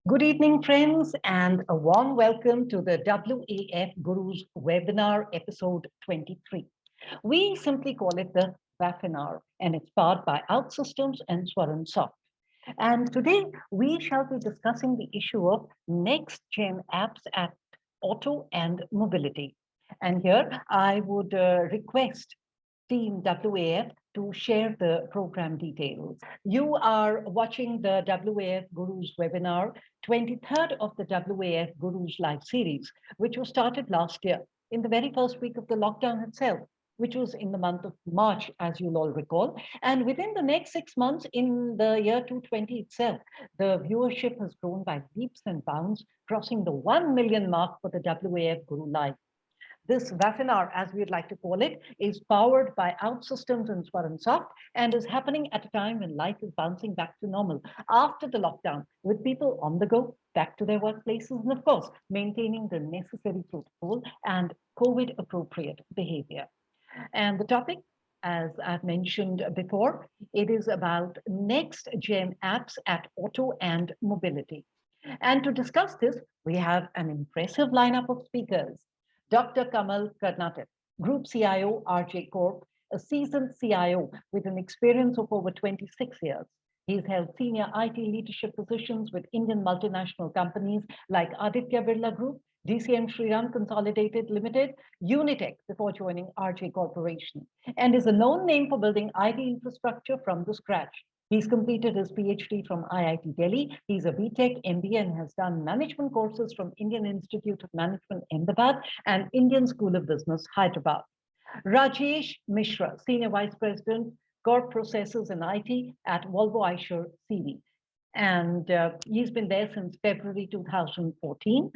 Good evening, friends, and a warm welcome to the WAF Gurus webinar episode 23. We simply call it the WAFinar, and it's powered by Outsystems and Swaran. And today we shall be discussing the issue of next-gen apps at auto and mobility. And here I would request Team WAF to share the program details. You are watching the WAF Gurus webinar, 23rd of the WAF Gurus live series, which was started last year in the very first week of the lockdown itself, which was in the month of March, as you'll all recall. And within the next 6 months, in the year 2020 itself, the viewership has grown by leaps and bounds, crossing the 1 million mark for the WAF Guru Live. This WAFinar, as we'd like to call it, is powered by Outsystems and Swaran and is happening at a time when life is bouncing back to normal after the lockdown, with people on the go, back to their workplaces, and of course, maintaining the necessary protocol and COVID-appropriate behavior. And the topic, as I've mentioned before, it is about next-gen apps at auto and mobility. And to discuss this, we have an impressive lineup of speakers. Dr. Kamal, Karnatak, Group CIO, RJ Corp, a seasoned CIO with an experience of over 26 years. He's held senior IT leadership positions with Indian multinational companies like Aditya Birla Group, DCM Shriram Consolidated Limited, Unitech before joining RJ Corporation, and is a known name for building IT infrastructure from the scratch. He's completed his PhD from IIT Delhi. He's a BTech MBA and has done management courses from Indian Institute of Management, Ahmedabad, and Indian School of Business, Hyderabad. Rajesh Mishra, Senior Vice President, Corp Processes and IT at Volvo Eicher CV. And he's been there since February 2014.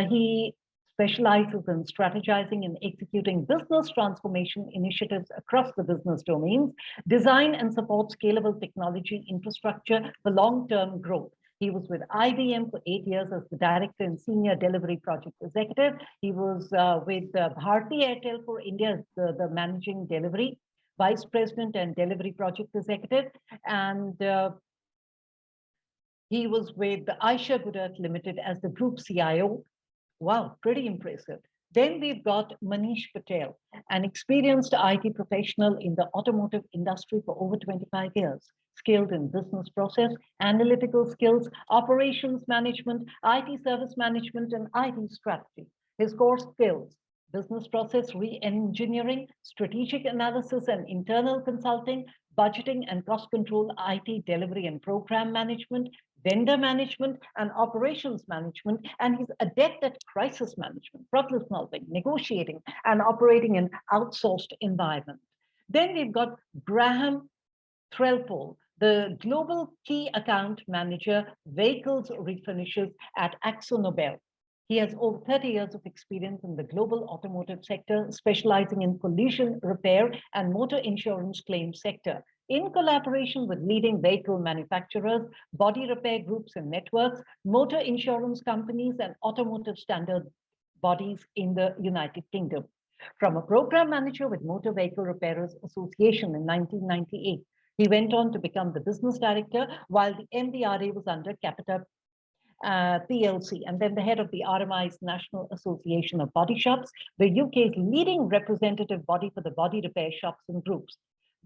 He specializes in strategizing and executing business transformation initiatives across the business domains, design and support scalable technology infrastructure for long-term growth. He was with IBM for 8 years as the director and senior delivery project executive. He was with Bharti Airtel for India as the managing delivery vice president and delivery project executive. And he was with the Eicher Limited as the group CIO. Wow, pretty impressive. Then we've got Manish Patel, an experienced IT professional in the automotive industry for over 25 years, skilled in business process, analytical skills, operations management, IT service management, and IT strategy. His core skills: business process re-engineering, strategic analysis and internal consulting, budgeting and cost control, IT delivery and program management, vendor management and operations management, and he's adept at crisis management, problem solving, negotiating, and operating in outsourced environment. Then we've got Graham Threlfall, the Global Key Account Manager, Vehicles Refinishes at Akzonobel. He has over 30 years of experience in the global automotive sector, specializing in collision repair and motor insurance claim sector, in collaboration with leading vehicle manufacturers, body repair groups and networks, motor insurance companies, and automotive standard bodies in the United Kingdom. From a program manager with Motor Vehicle Repairers Association in 1998, he went on to become the business director while the MBRA was under Capita PLC, and then the head of the RMI's National Association of Body Shops, the UK's leading representative body for the body repair shops and groups,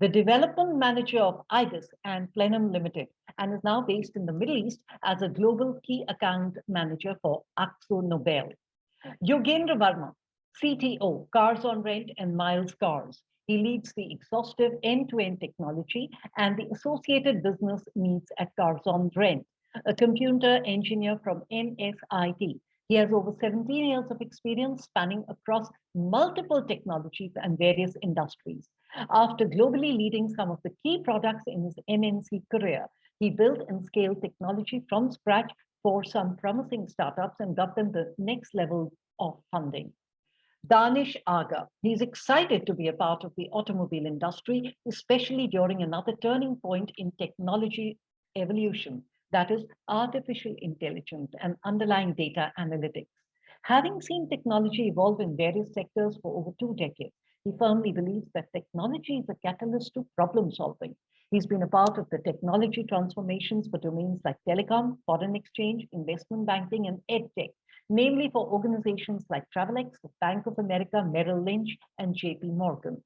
the development manager of IBIS and Plenum Limited, and is now based in the Middle East as a global key account manager for Akzonobel. Yogender Verma, CTO, Carzonrent and Myles Cars. He leads the exhaustive end-to-end technology and the associated business needs at Carzonrent, a computer engineer from NSIT. He has over 17 years of experience spanning across multiple technologies and various industries. After globally leading some of the key products in his MNC career, he built and scaled technology from scratch for some promising startups and got them the next level of funding. Danish Aga. He's excited to be a part of the automobile industry, especially during another turning point in technology evolution, that is artificial intelligence and underlying data analytics. Having seen technology evolve in various sectors for over 2 decades, he firmly believes that technology is a catalyst to problem solving. He's been a part of the technology transformations for domains like telecom, foreign exchange, investment banking, and edtech, namely for organizations like Travelex, Bank of America, Merrill Lynch, and JP Morgan.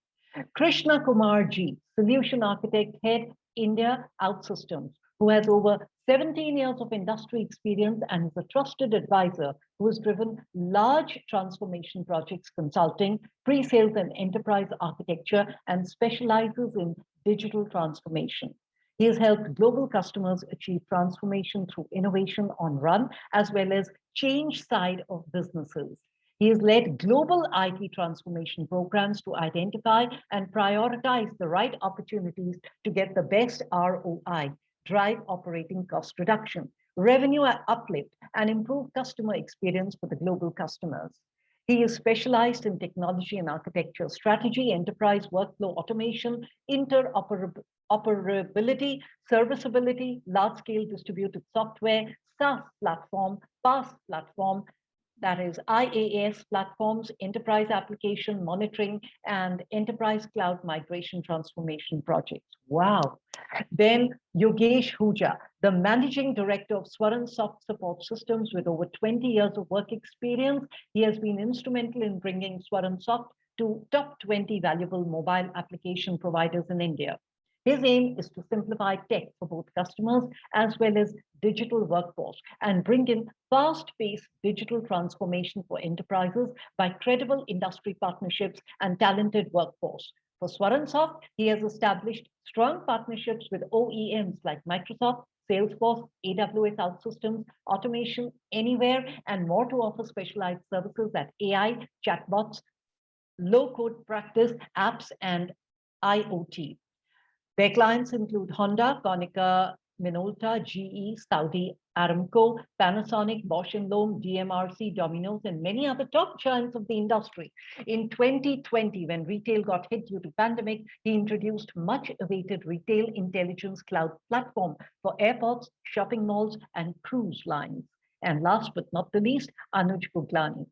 Krishnakumar Ji, Solution Architect, Head, India, Outsystems, who has over 17 years of industry experience and is a trusted advisor who has driven large transformation projects consulting, pre-sales and enterprise architecture, and specializes in digital transformation. He has helped global customers achieve transformation through innovation on run, as well as change side of businesses. He has led global IT transformation programs to identify and prioritize the right opportunities to get the best ROI, drive operating cost reduction, revenue uplift, and improve customer experience for the global customers. He is specialized in technology and architecture strategy, enterprise workflow automation, interoperability, serviceability, large-scale distributed software, SaaS platform, PaaS platform, that is IaaS platforms, enterprise application monitoring, and enterprise cloud migration transformation projects. Wow. Then Yogesh Huja, the managing director of Swaran Soft Support Systems with over 20 years of work experience. He has been instrumental in bringing Swaran Soft to top 20 valuable mobile application providers in India. His aim is to simplify tech for both customers as well as digital workforce and bring in fast-paced digital transformation for enterprises by credible industry partnerships and talented workforce. For Swaransoft, he has established strong partnerships with OEMs like Microsoft, Salesforce, AWS Outsystems, Automation Anywhere, and more to offer specialized services like AI, chatbots, low-code practice, apps, and IoT. Their clients include Honda, Konica Minolta, GE, Saudi Aramco, Panasonic, Bosch& Lomb, DMRC, Domino's, and many other top giants of the industry. In 2020, when retail got hit due to pandemic, he introduced much-awaited retail intelligence cloud platform for airports, shopping malls, and cruise lines. And last but not the least, Anuj Guglani,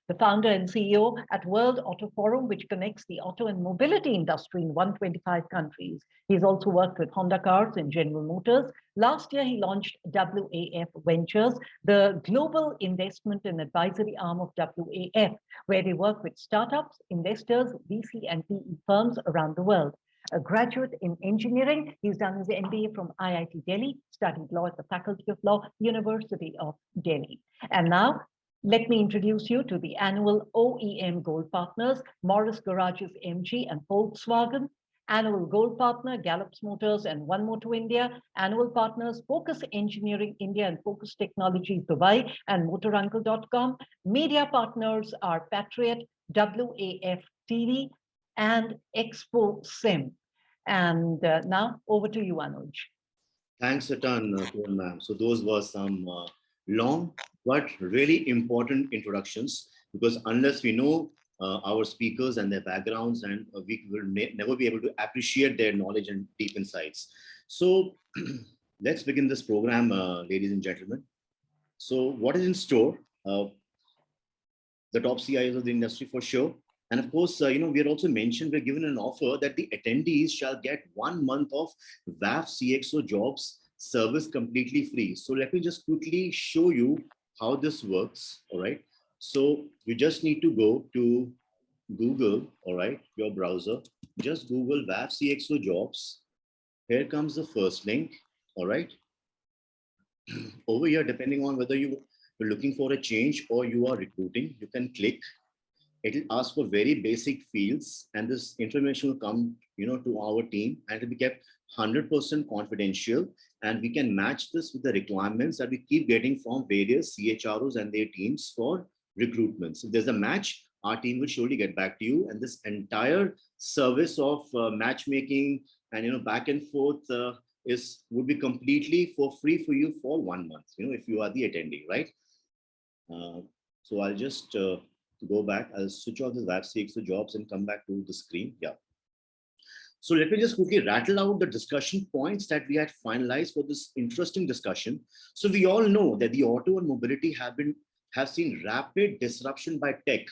the founder and CEO at World Auto Forum, which connects the auto and mobility industry in 125 countries. He's also worked with Honda Cars and General Motors. Last year, he launched WAF Ventures, the global investment and advisory arm of WAF, where they work with startups, investors, VC, and PE firms around the world. A graduate in engineering, he's done his MBA from IIT Delhi, studied law at the Faculty of Law, University of Delhi. And now, let me introduce you to the annual OEM Gold Partners, Morris Garages MG and Volkswagen, annual Gold Partner, Gallups Motors and One Motor India, annual partners, Focus Engineering India and Focus Technologies Dubai and MotorUncle.com. Media partners are Patriot, WAF TV, and Expo Sim. And now over to you, Anuj. Thanks a ton, ma'am. So those were some long but really important introductions, because unless we know our speakers and their backgrounds, and we will never be able to appreciate their knowledge and deep insights. So let's begin this program, ladies and gentlemen. So what is in store? The top CIOs of the industry for sure. And of course, we are also mentioned, we're given an offer that the attendees shall get 1 month of WAF CXO jobs service completely free. So let me just quickly show you how this works. All right. So you just need to go to Google, all right, your browser, just Google WAF CXO jobs. Here comes the first link. All right. Over here, depending on whether you're looking for a change or you are recruiting, you can click. It will ask for very basic fields, and this information will come, to our team, and it will be kept 100% confidential. and we can match this with the requirements that we keep getting from various CHROs and their teams for recruitments. If there's a match, our team will surely get back to you. And this entire service of matchmaking and back and forth would be completely for free for you for 1 month. If you are the attendee, right? So I'll just go back. I'll switch off the WAF CXO jobs and come back to the screen. Yeah. So let me just quickly rattle out the discussion points that we had finalized for this interesting discussion. So we all know that the auto and mobility have seen rapid disruption by tech.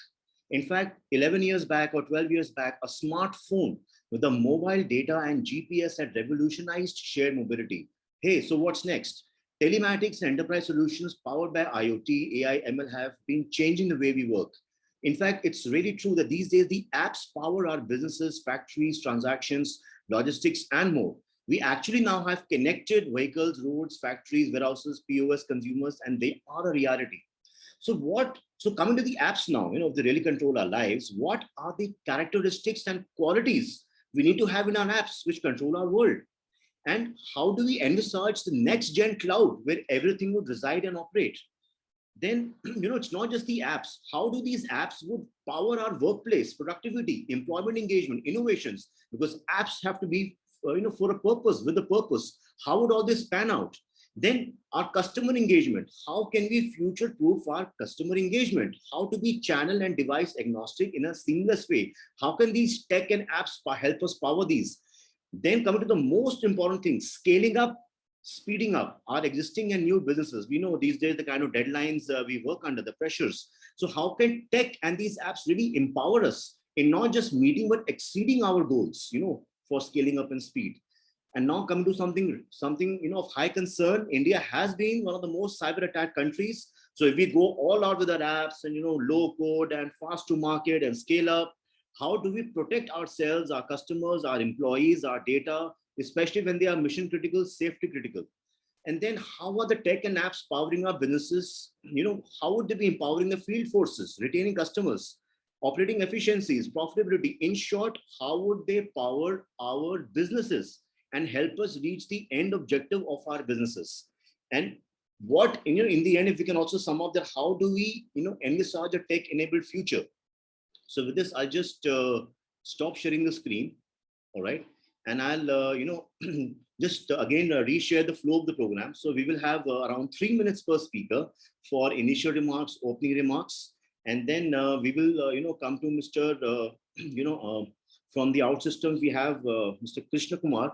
In fact, 11 years back or 12 years back, a smartphone with the mobile data and GPS had revolutionized shared mobility. Hey, so what's next? Telematics and enterprise solutions powered by IoT, AI, ML have been changing the way we work. In fact, it's really true that these days the apps power our businesses, factories, transactions, logistics, and more. We actually now have connected vehicles, roads, factories, warehouses, POS, consumers, and they are a reality. So coming to the apps now, if they really control our lives, what are the characteristics and qualities we need to have in our apps which control our world? And how do we envisage the next gen cloud where everything would reside and operate? Then, it's not just the apps. How do these apps would power our workplace, productivity, employment engagement, innovations? Because apps have to be, for a purpose, with a purpose. How would all this pan out? Then our customer engagement. How can we future-proof our customer engagement? How to be channel and device agnostic in a seamless way? How can these tech and apps help us power these? Then coming to the most important thing, scaling up, speeding up our existing and new businesses. We know these days the kind of deadlines we work under, the pressures. So how can tech and these apps really empower us in not just meeting but exceeding our goals, for scaling up and speed? And now coming to something of high concern. India has been one of the most cyber attacked countries. So if we go all out with our apps and low code and fast to market and scale up, how do we protect ourselves, our customers, our employees, our data, especially when they are mission critical, safety critical? And then how are the tech and apps powering our businesses? How would they be empowering the field forces, retaining customers, operating efficiencies, profitability? In short, how would they power our businesses and help us reach the end objective of our businesses? And what, in the end, if we can also sum up that, how do we, envisage a tech enabled future? So with this, I'll just stop sharing the screen. All right. And I'll, just again reshare the flow of the program. So we will have around 3 minutes per speaker for initial remarks, opening remarks, and then we will, come to Mr. From the Outsystems, we have Mr. Krishnakumar,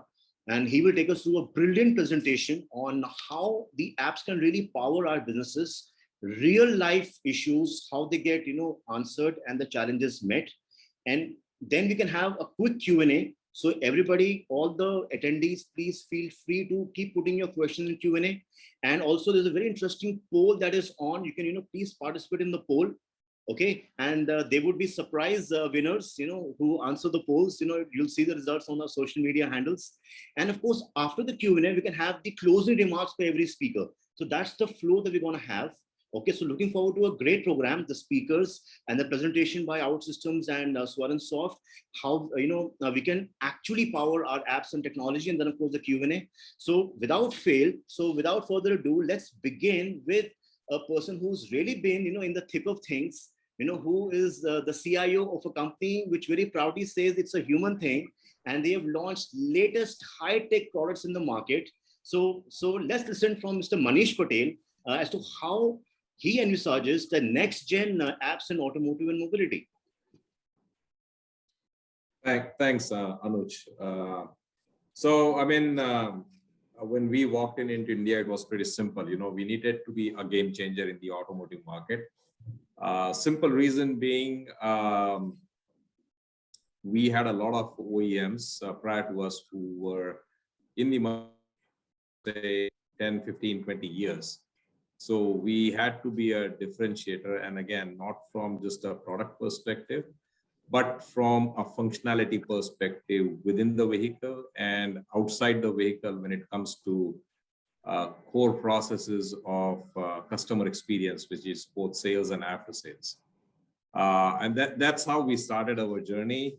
and he will take us through a brilliant presentation on how the apps can really power our businesses, real life issues, how they get, answered and the challenges met. And then we can have a quick Q&A. So everybody, all the attendees, please feel free to keep putting your questions in Q&A. And also there's a very interesting poll that is on. You can, please participate in the poll. Okay. And they would be surprise winners, who answer the polls. You'll see the results on our social media handles. And of course, after the Q&A, we can have the closing remarks by every speaker. So that's the flow that we're going to have. Okay, so looking forward to a great program, the speakers and the presentation by Outsystems and Swaran Soft, how we can actually power our apps and technology, and then of course the Q&A. So without further ado, let's begin with a person who's really been in the thick of things, who is the CIO of a company which very proudly says it's a human thing, and they have launched latest high-tech products in the market. So let's listen from Mr. Manish Patel as to how he envisages the next gen apps in automotive and mobility. Thanks, Anuj. So, I mean, when we walked into India, it was pretty simple. We needed to be a game changer in the automotive market. Simple reason being, we had a lot of OEMs prior to us who were in the market, say 10, 15, 20 years. So we had to be a differentiator, and again, not from just a product perspective, but from a functionality perspective within the vehicle and outside the vehicle when it comes to core processes of customer experience, which is both sales and after sales. And that's how we started our journey.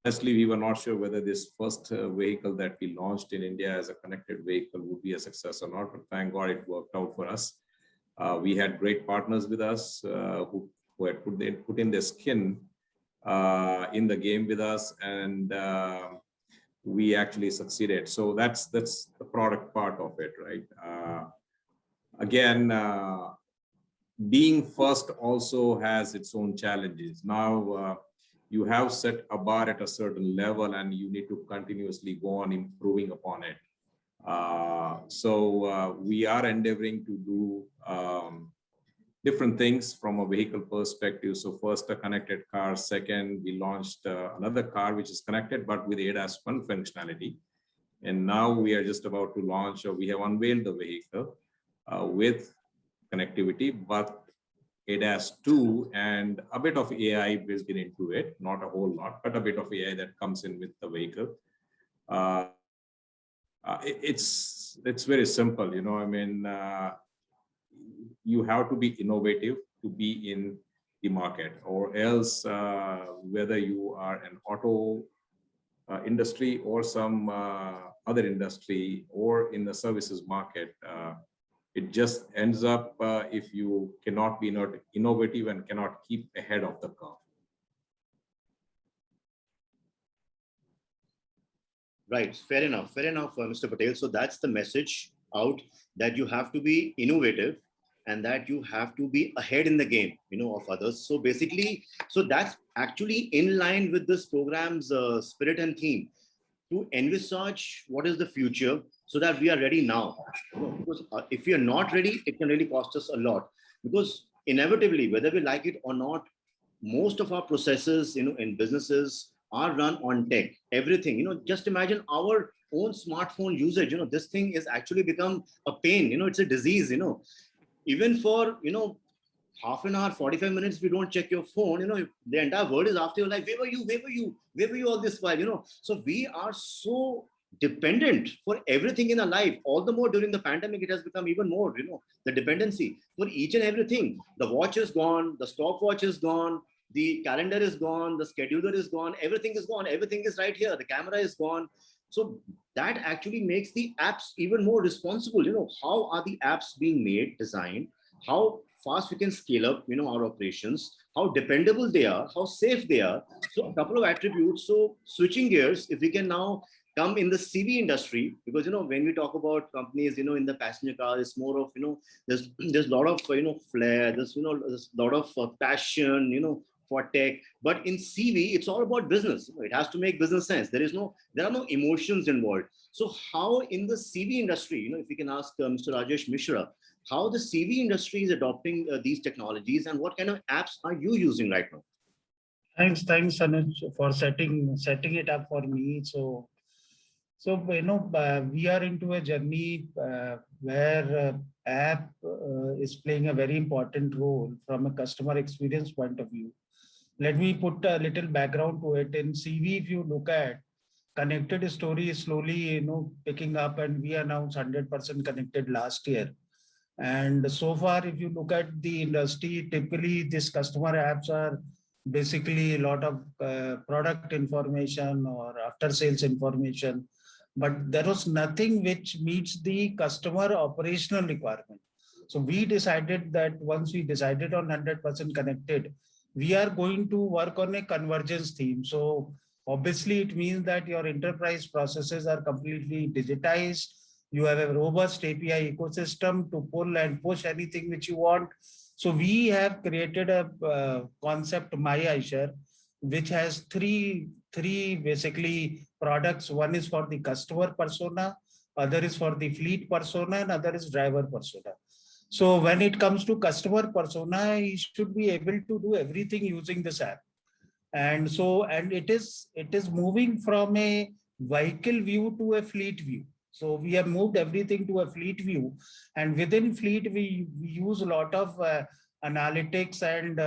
honestly, we were not sure whether this first vehicle that we launched in India as a connected vehicle would be a success or not, but thank God it worked out for us. We had great partners with us who had put in their skin in the game with us, and we actually succeeded. So that's the product part of it, right? Again, being first also has its own challenges. Now, you have set a bar at a certain level and you need to continuously go on improving upon it. So we are endeavoring to do different things from a vehicle perspective. So first a connected car, second we launched another car which is connected but with ADAS 1 functionality. And now we are just about to launch, or we have unveiled the vehicle with connectivity, but ADAS 2 and a bit of AI built into it, not a whole lot, but a bit of AI that comes in with the vehicle. It's very simple, you know. I mean, you have to be innovative to be in the market, or else whether you are an auto industry or some other industry or in the services market, it just ends up if you cannot be innovative and cannot keep ahead of the curve. Right, fair enough, Mr. Patel. So that's the message out, that you have to be innovative and that you have to be ahead in the game, you know, of others. So basically, so that's actually in line with this program's spirit and theme, to envisage what is the future so that we are ready now. You know, because if we are not ready, it can really cost us a lot, because inevitably, whether we like it or not, most of our processes, you know, in businesses are run on tech. Everything, you know, just imagine our own smartphone usage. You know, this thing is actually become a pain. You know, it's a disease. You know, even for, you know, half an hour, 45 minutes, if you don't check your phone, you know, the entire world is after you, like, where were you? Where were you? Where were you all this while? You know, so we are so dependent for everything in our life. All the more during the pandemic, it has become even more, you know, the dependency for each and everything. The watch is gone, the stopwatch is gone, the calendar is gone, the scheduler is gone, everything is gone, everything is right here, the camera is gone. So that actually makes the apps even more responsible. You know, how are the apps being made, designed, how fast we can scale up, you know, our operations, how dependable they are, how safe they are. So a couple of attributes. So switching gears, if we can now come in the CV industry, because, you know, when we talk about companies, you know, in the passenger car, it's more of, you know, there's a lot of, you know, flair, there's, you know, there's a lot of passion, you know, for tech. But in CV, it's all about business. You know, it has to make business sense. There are no emotions involved. So how in the CV industry, you know, if we can ask Mr. Rajesh Mishra, how the CV industry is adopting these technologies, and what kind of apps are you using right now? Thanks, Anuj, for setting it up for me. So you know, we are into a journey where app is playing a very important role from a customer experience point of view. Let me put a little background to it. In CV, if you look at, connected story is slowly, you know, picking up, and we announced 100% connected last year. And so far, if you look at the industry, typically these customer apps are basically a lot of product information or after sales information, but there was nothing which meets the customer operational requirement. So we decided that once we decided on 100% connected, we are going to work on a convergence theme. So obviously it means that your enterprise processes are completely digitized. You have a robust API ecosystem to pull and push anything which you want. So we have created a concept, My Eicher, which has three basically products. One is for the customer persona, other is for the fleet persona, and other is driver persona. So when it comes to customer persona, you should be able to do everything using this app. And so, and it is moving from a vehicle view to a fleet view. So we have moved everything to a fleet view, and within fleet, we use a lot of analytics and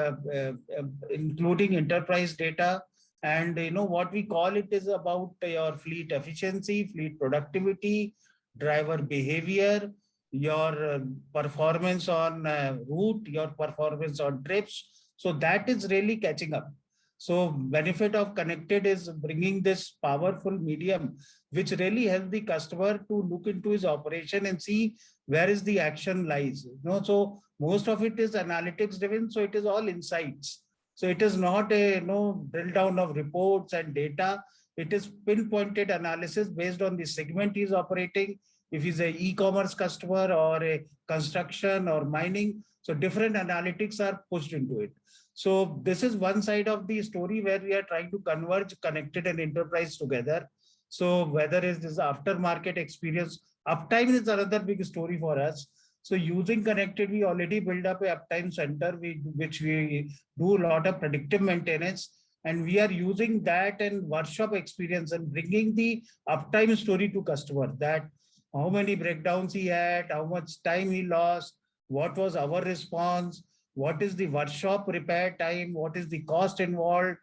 including enterprise data. And you know what we call it is about your fleet efficiency, fleet productivity, driver behavior, your performance on route, your performance on trips. So that is really catching up. So benefit of connected is bringing this powerful medium, which really helps the customer to look into his operation and see where is the action lies. So most of it is analytics driven. So it is all insights. So it is not a drill down of reports and data. It is pinpointed analysis based on the segment he's operating. If he's a e-commerce customer or a construction or mining, so different analytics are pushed into it. So this is one side of the story where we are trying to converge connected and enterprise together. So whether it's this aftermarket experience, uptime is another big story for us. So using connected, we already build up a uptime center, which we do a lot of predictive maintenance. And we are using that and workshop experience and bringing the uptime story to customer, that how many breakdowns he had, how much time he lost, what was our response, what is the workshop repair time, what is the cost involved,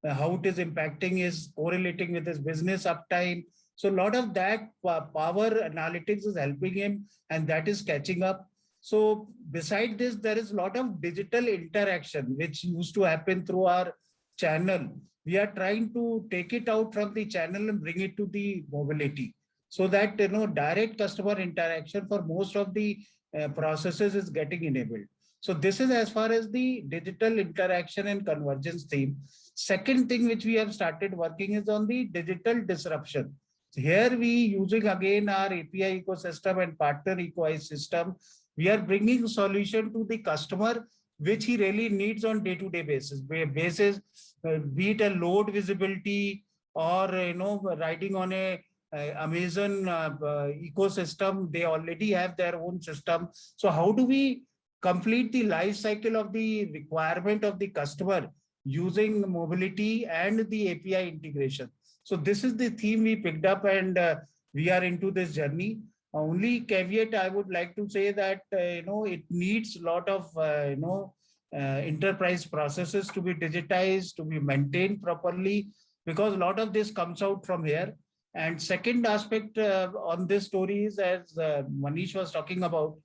how it is impacting is correlating with his business uptime. So a lot of that power analytics is helping him, and that is catching up. So beside this, there is a lot of digital interaction, which used to happen through our channel. We are trying to take it out from the channel and bring it to the mobility, so that direct customer interaction for most of the processes is getting enabled. So this is as far as the digital interaction and convergence theme. Second thing which we have started working is on the digital disruption. So here we using again our API ecosystem and partner ecosystem. We are bringing solution to the customer which he really needs on day-to-day basis. Be it a load visibility or riding on a Amazon ecosystem. They already have their own system. So how do we complete the life cycle of the requirement of the customer using mobility and the API integration? So this is the theme we picked up, and we are into this journey. Only caveat I would like to say that it needs a lot of enterprise processes to be digitized, to be maintained properly, because a lot of this comes out from here. And second aspect on this story is, as Manish was talking about,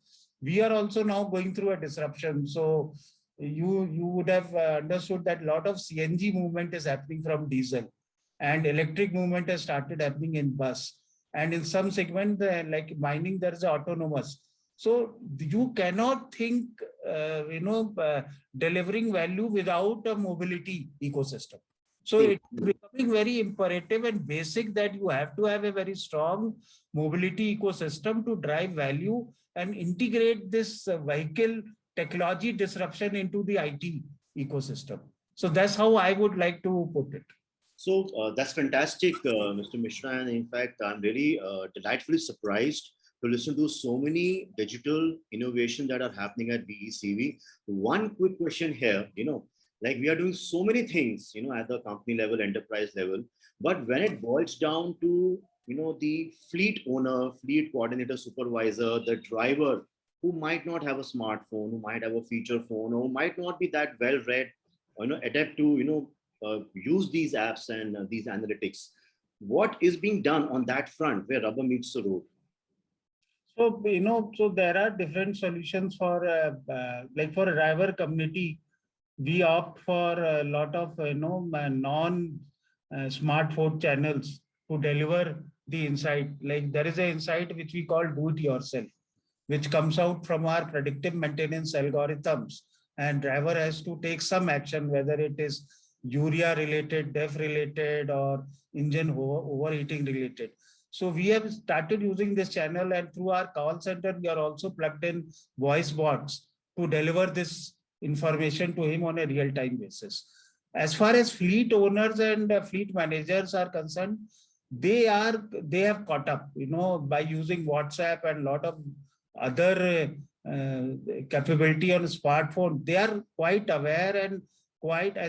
we are also now going through a disruption. So you would have understood that a lot of CNG movement is happening from diesel, and electric movement has started happening in bus. And in some segment, like mining, there is autonomous. So you cannot think, delivering value without a mobility ecosystem. So it's becoming very imperative and basic that you have to have a very strong mobility ecosystem to drive value and integrate this vehicle technology disruption into the IT ecosystem. So that's how I would like to put it. So that's fantastic, Mr. Mishra. And in fact, I'm really delightfully surprised to listen to so many digital innovations that are happening at VECV. One quick question here, like we are doing so many things, at the company level, enterprise level, but when it boils down to, the fleet owner, fleet coordinator, supervisor, the driver who might not have a smartphone, who might have a feature phone, or might not be that well read, adept to, use these apps and these analytics. What is being done on that front where rubber meets the road? So, so there are different solutions for, like for a driver community, we opt for a lot of, non-smartphone channels to deliver the insight. Like there is an insight which we call do it yourself, which comes out from our predictive maintenance algorithms, and driver has to take some action, whether it is urea related, def related, or engine overheating related. So we have started using this channel, and through our call center, we are also plugged in voice bots to deliver this information to him on a real-time basis. As far as fleet owners and fleet managers are concerned, they have caught up, by using WhatsApp and a lot of other capability on a smartphone. They are quite aware and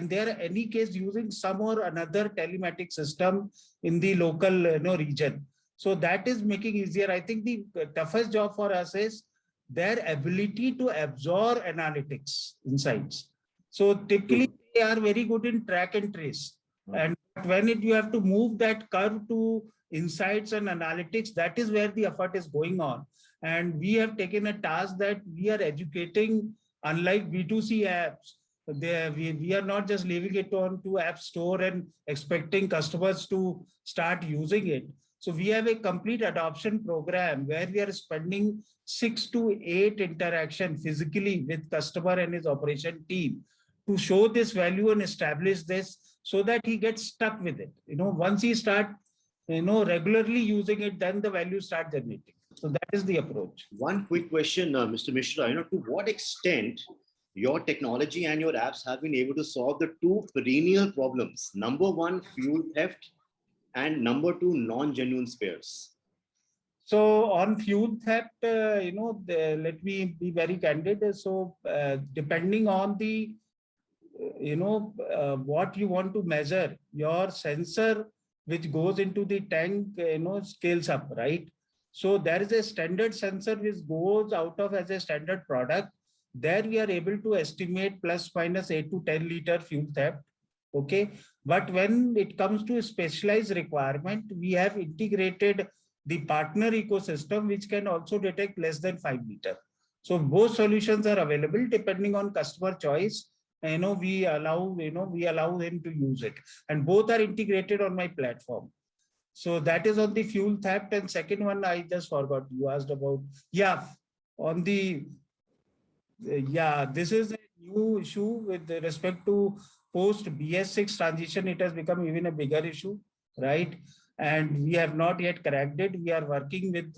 they are in any case using some or another telematics system in the local region. So that is making easier. I think the toughest job for us is their ability to absorb analytics insights. So typically they are very good in track and trace. And when you have to move that curve to insights and analytics, that is where the effort is going on. And we have taken a task that we are educating, unlike B2C apps, We are not just leaving it on to App Store and expecting customers to start using it. So we have a complete adoption program where we are spending 6 to 8 interaction physically with customer and his operation team to show this value and establish this so that he gets stuck with it. Once he start, regularly using it, then the value start generating. So that is the approach. One quick question, Mr. Mishra, to what extent your technology and your apps have been able to solve the two perennial problems. Number one, fuel theft, and number two, non-genuine spares. So on fuel theft, let me be very candid. So depending on the, what you want to measure, your sensor which goes into the tank, scales up, right? So there is a standard sensor which goes out of as a standard product. There we are able to estimate plus minus 8 to 10 liter fuel theft. Okay. But when it comes to a specialized requirement, we have integrated the partner ecosystem, which can also detect less than 5 liter. So both solutions are available depending on customer choice. We allow him to use it, and both are integrated on my platform. So that is on the fuel theft. And second one, I just forgot. You asked about, on the, this is a new issue with respect to post BS6 transition. It has become even a bigger issue, right? And we have not yet cracked it. We are working with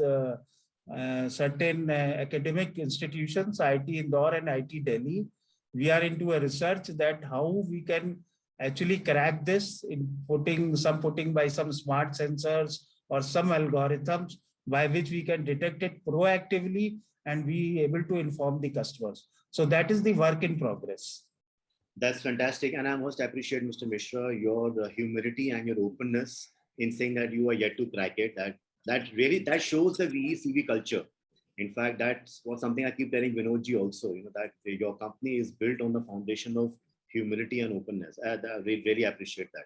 certain academic institutions, IIT Indore and IIT Delhi. We are into a research that how we can actually crack this in putting by some smart sensors or some algorithms by which we can detect it proactively and be able to inform the customers. So that is the work in progress. That's fantastic. And I must appreciate, Mr. Mishra, your humility and your openness in saying that you are yet to crack it. That shows the VECV culture. In fact, that's what something I keep telling Vinodji also, that your company is built on the foundation of humility and openness. I really appreciate that.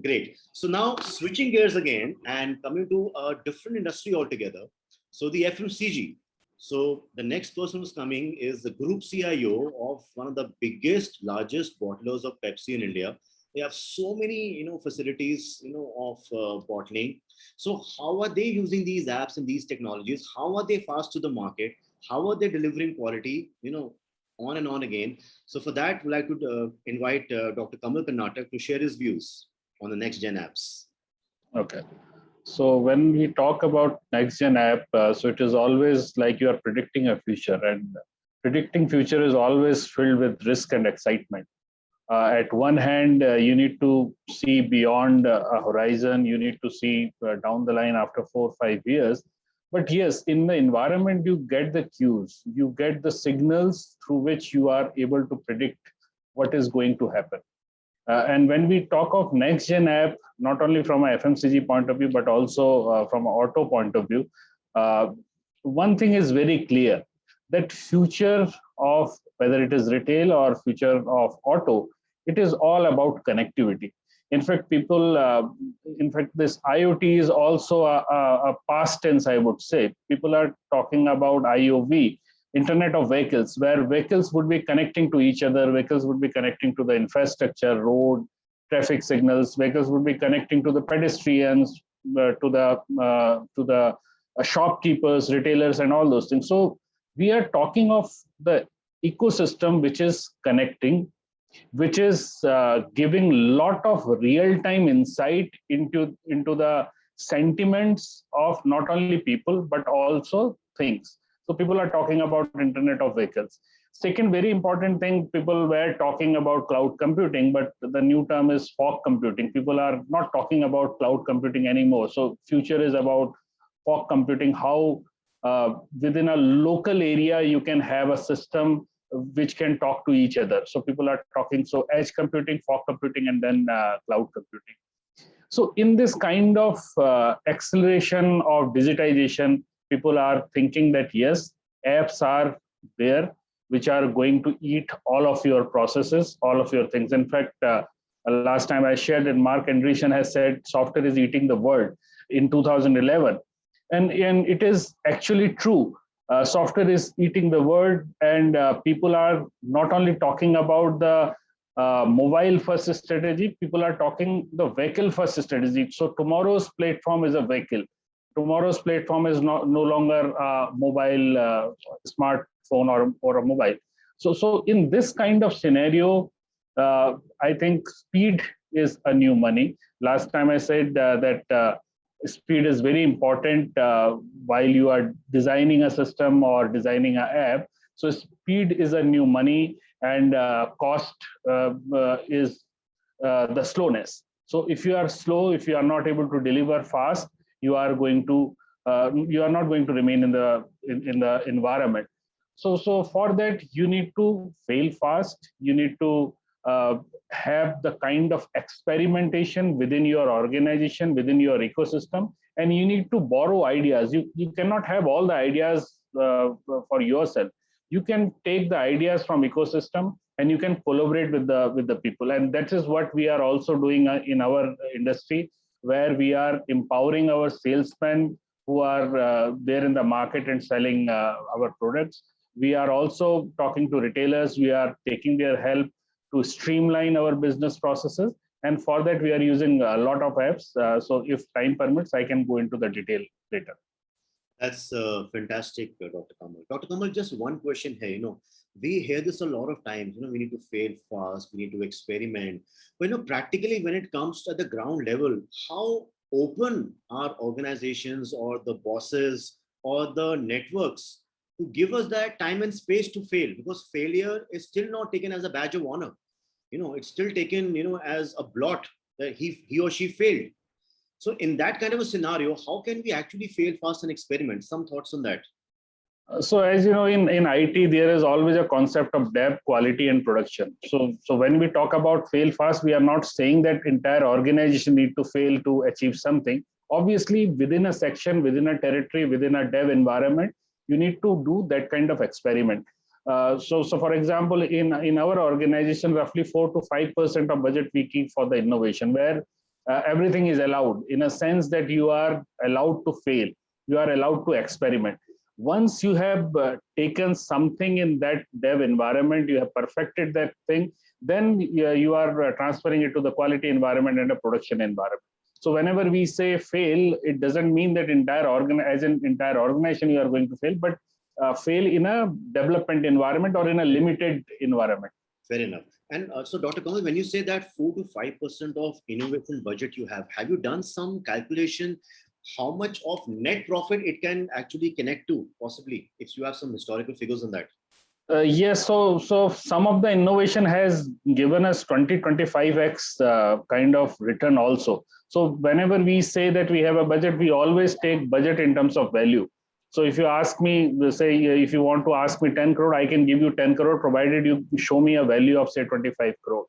Great. So now switching gears again and coming to a different industry altogether. So the FMCG. So the next person who's coming is the group CIO of one of the biggest, largest bottlers of Pepsi in India. They have so many, facilities, of bottling. So how are they using these apps and these technologies? How are they fast to the market? How are they delivering quality, on and on again? So for that, we'd like to invite Dr. Kamal Karnatak to share his views on the next gen apps. Okay. So when we talk about next gen app, so it is always like you are predicting a future, and predicting future is always filled with risk and excitement. At one hand, you need to see beyond a horizon, you need to see down the line after 4 or 5 years. But yes, in the environment, you get the cues, you get the signals through which you are able to predict what is going to happen. And when we talk of next gen app, not only from a FMCG point of view, but also from an auto point of view, one thing is very clear, that future of whether it is retail or future of auto, it is all about connectivity. In fact, this IoT is also a past tense, I would say. People are talking about IOV, Internet of Vehicles, where vehicles would be connecting to each other, vehicles would be connecting to the infrastructure, road, traffic signals, vehicles would be connecting to the pedestrians, to the shopkeepers, retailers, and all those things. So we are talking of the ecosystem which is connecting, which is giving lot of real-time insight into the sentiments of not only people, but also things. So people are talking about Internet of Vehicles. Second very important thing, people were talking about cloud computing, but the new term is fog computing. People are not talking about cloud computing anymore. So future is about fog computing, how within a local area, you can have a system which can talk to each other. So people are talking, so edge computing, fog computing, and then cloud computing. So in this kind of acceleration of digitization, people are thinking that yes, apps are there, which are going to eat all of your processes, all of your things. In fact, last time I shared that Mark Andreessen has said software is eating the world in 2011. And it is actually true. software is eating the world, and people are not only talking about the mobile first strategy, people are talking the vehicle first strategy. So tomorrow's platform is a vehicle. Tomorrow's platform is no longer a mobile smartphone or a mobile. So in this kind of scenario, I think speed is a new money. Last time I said that speed is very important while you are designing a system or designing an app. So speed is a new money, and cost is the slowness. So if you are slow, if you are not able to deliver fast, you are not going to remain in the environment. So for that, you need to fail fast. You need to have the kind of experimentation within your organization, within your ecosystem, and you need to borrow ideas. You cannot have all the ideas for yourself. You can take the ideas from ecosystem and you can collaborate with the people, and that is what we are also doing in our industry, where we are empowering our salesmen who are there in the market and selling our products. We are also talking to retailers. We are taking their help to streamline our business processes. And for that, we are using a lot of apps. So if time permits, I can go into the detail later. That's fantastic, Dr. Kamal. Dr. Kamal, just one question here. We hear this a lot of times. We need to fail fast. We need to experiment. But practically, when it comes to the ground level, how open are organizations or the bosses or the networks to give us that time and space to fail? Because failure is still not taken as a badge of honor. It's still taken, as a blot that he or she failed. So in that kind of a scenario, how can we actually fail fast and experiment? Some thoughts on that? So as you know, in IT, there is always a concept of depth, quality, and production. So when we talk about fail fast, we are not saying that entire organization need to fail to achieve something. Obviously, within a section, within a territory, within a dev environment, you need to do that kind of experiment. So for example, in our organization, roughly 4 to 5% of budget we keep for the innovation, where everything is allowed, in a sense that you are allowed to fail, you are allowed to experiment. Once you have taken something in that dev environment, you have perfected that thing, then you are transferring it to the quality environment and a production environment. So whenever we say fail, it doesn't mean that entire organization you are going to fail, but fail in a development environment or in a limited environment. Fair enough. And so, Dr. Kamal, when you say that 4 to 5% of innovation budget you have you done some calculation how much of net profit it can actually connect to, possibly, if you have some historical figures on that? Yes, so some of the innovation has given us 20-25x kind of return also. So whenever we say that we have a budget, we always take budget in terms of value. So if you ask me, say, if you want to ask me 10 crore, I can give you 10 crore, provided you show me a value of, say, 25 crore.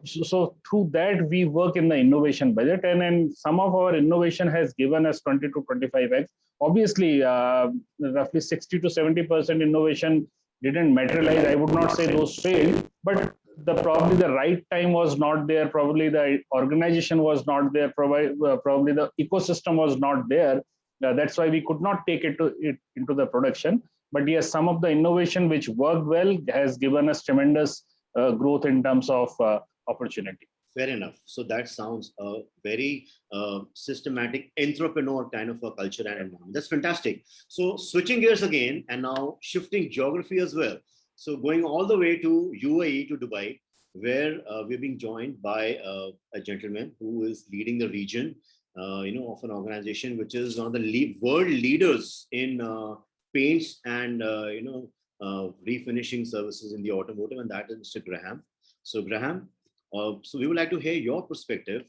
So through that, we work in the innovation budget, and some of our innovation has given us 20 to 25x. Obviously, roughly 60 to 70% innovation didn't materialize. I would not say those failed, but probably the right time was not there. Probably the organization was not there. Probably the ecosystem was not there. That's why we could not take it into the production. But yes, some of the innovation which worked well has given us tremendous growth in terms of opportunity. Fair enough. So that sounds a very systematic entrepreneur kind of a culture and environment. That's fantastic. So switching gears again and now shifting geography as well. So going all the way to UAE, to Dubai, where we're being joined by a gentleman who is leading the region, of an organization which is one of the world leaders in paints and refinishing services in the automotive, and that is Mr. Graham. So Graham, so we would like to hear your perspective.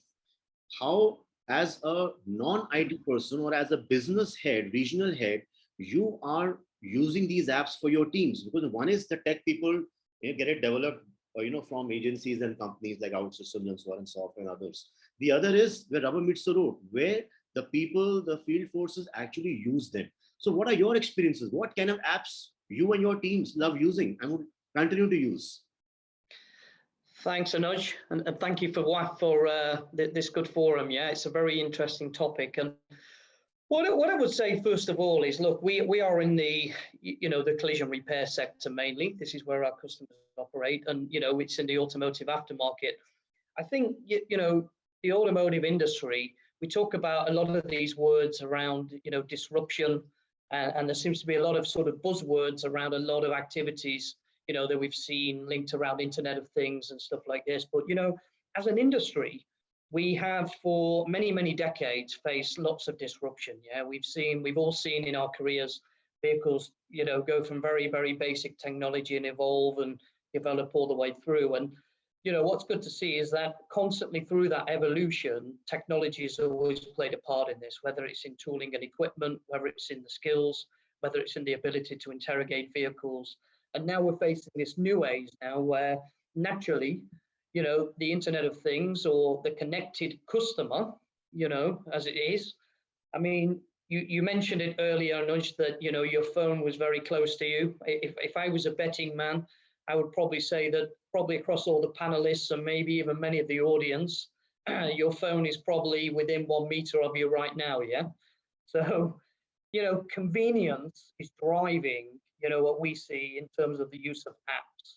How, as a non-IT person or as a business head, regional head, you are using these apps for your teams? Because one is the tech people get it developed, from agencies and companies like Outsystems and Swaran software and others. The other is where rubber meets the road, where the people, the field forces actually use them. So what are your experiences? What kind of apps you and your teams love using and would continue to use? Thanks, Anuj, and thank you for WAF for this good forum. Yeah, it's a very interesting topic. And What I would say first of all is, look, we are in the the collision repair sector mainly. This is where our customers operate, and it's in the automotive aftermarket. I think the automotive industry. We talk about a lot of these words around disruption, and there seems to be a lot of sort of buzzwords around a lot of activities that we've seen linked around Internet of Things and stuff like this. But as an industry, we have for many, many decades faced lots of disruption. Yeah, we've all seen in our careers vehicles, go from very, very basic technology and evolve and develop all the way through. And what's good to see is that constantly through that evolution, technology has always played a part in this, whether it's in tooling and equipment, whether it's in the skills, whether it's in the ability to interrogate vehicles. And now we're facing this new age now where naturally, the Internet of Things or the connected customer, as it is. I mean, you mentioned it earlier, Anuj, that, your phone was very close to you. If I was a betting man, I would probably say that probably across all the panelists and maybe even many of the audience, your phone is probably within 1 meter of you right now, yeah? So, convenience is driving, what we see in terms of the use of apps.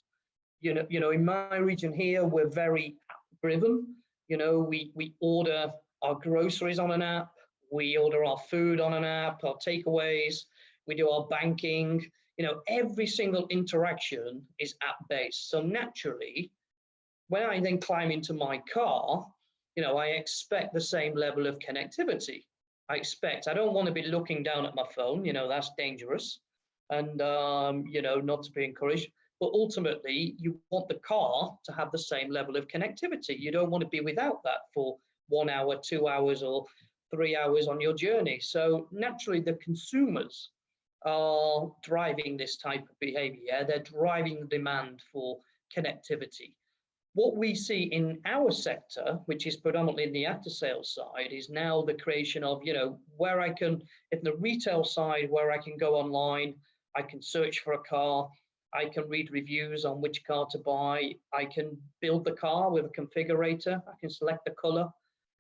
In my region here, we're very app-driven. We order our groceries on an app, we order our food on an app, our takeaways, we do our banking. Every single interaction is app-based. So naturally, when I then climb into my car, I expect the same level of connectivity. I don't want to be looking down at my phone, that's dangerous and, not to be encouraged. But ultimately, you want the car to have the same level of connectivity. You don't want to be without that for 1 hour, 2 hours, or 3 hours on your journey. So naturally, the consumers are driving this type of behavior. Yeah? They're driving the demand for connectivity. What we see in our sector, which is predominantly in the after-sales side, is now the creation of, where I can, in the retail side, where I can go online, I can search for a car, I can read reviews on which car to buy, I can build the car with a configurator, I can select the color,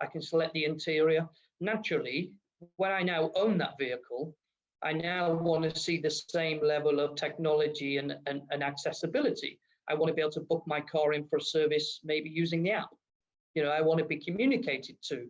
I can select the interior. Naturally, when I now own that vehicle, I now want to see the same level of technology and accessibility. I want to be able to book my car in for a service, maybe using the app. I want to be communicated to.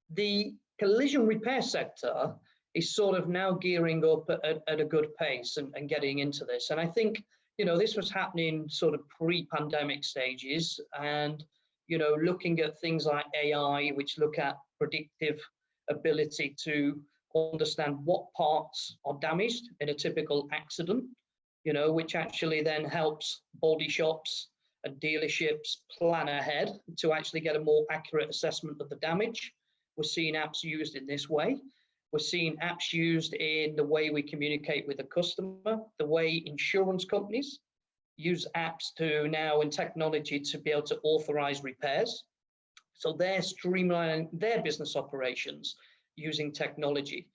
The collision repair sector is sort of now gearing up at a good pace and getting into this. And I think, this was happening sort of pre-pandemic stages and, looking at things like AI, which look at predictive ability to understand what parts are damaged in a typical accident, which actually then helps body shops and dealerships plan ahead to actually get a more accurate assessment of the damage. We're seeing apps used in this way. We're seeing apps used in the way we communicate with the customer, the way insurance companies use apps to now in technology to be able to authorize repairs. So they're streamlining their business operations using technology.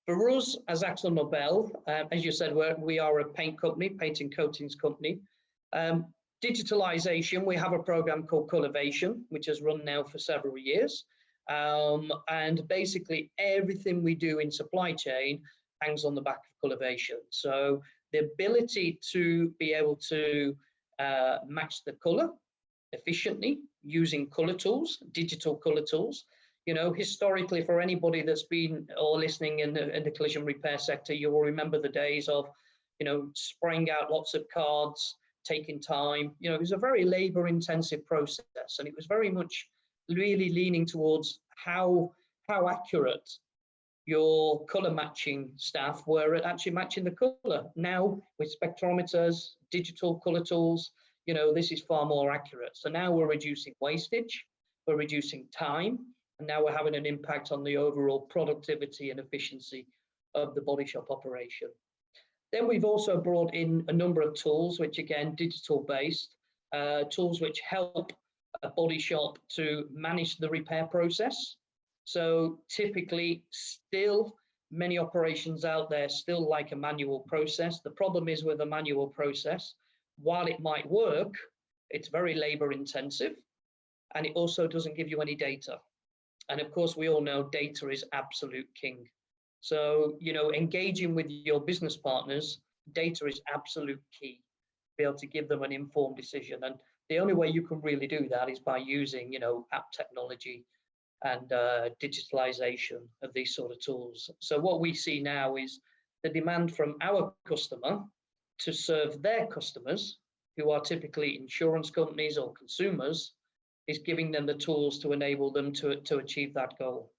For us as Akzonobel, as you said, we are a paint company, paint and coatings company. Digitalization, we have a program called Colorvation, which has run now for several years. And basically everything we do in supply chain hangs on the back of Colorvation. So the ability to be able to match the color efficiently using color tools, digital color tools. Historically, for anybody that's been or listening in the collision repair sector, you will remember the days of, spraying out lots of cards, taking time. It was a very labor-intensive process, and it was very much really leaning towards how accurate your color matching staff were at actually matching the color. Now, with spectrometers, digital color tools, this is far more accurate. So now we're reducing wastage, we're reducing time, and now we're having an impact on the overall productivity and efficiency of the body shop operation. Then we've also brought in a number of tools, which again, digital based, tools which help a body shop to manage the repair process. So typically still many operations out there still like a manual process. The problem is with a manual process, while it might work, it's very labor intensive, and it also doesn't give you any data. And of course, we all know data is absolute king. So, engaging with your business partners, data is absolute key to be able to give them an informed decision. And the only way you can really do that is by using, app technology and digitalization of these sort of tools. So what we see now is the demand from our customer to serve their customers, who are typically insurance companies or consumers, is giving them the tools to enable them to achieve that goal.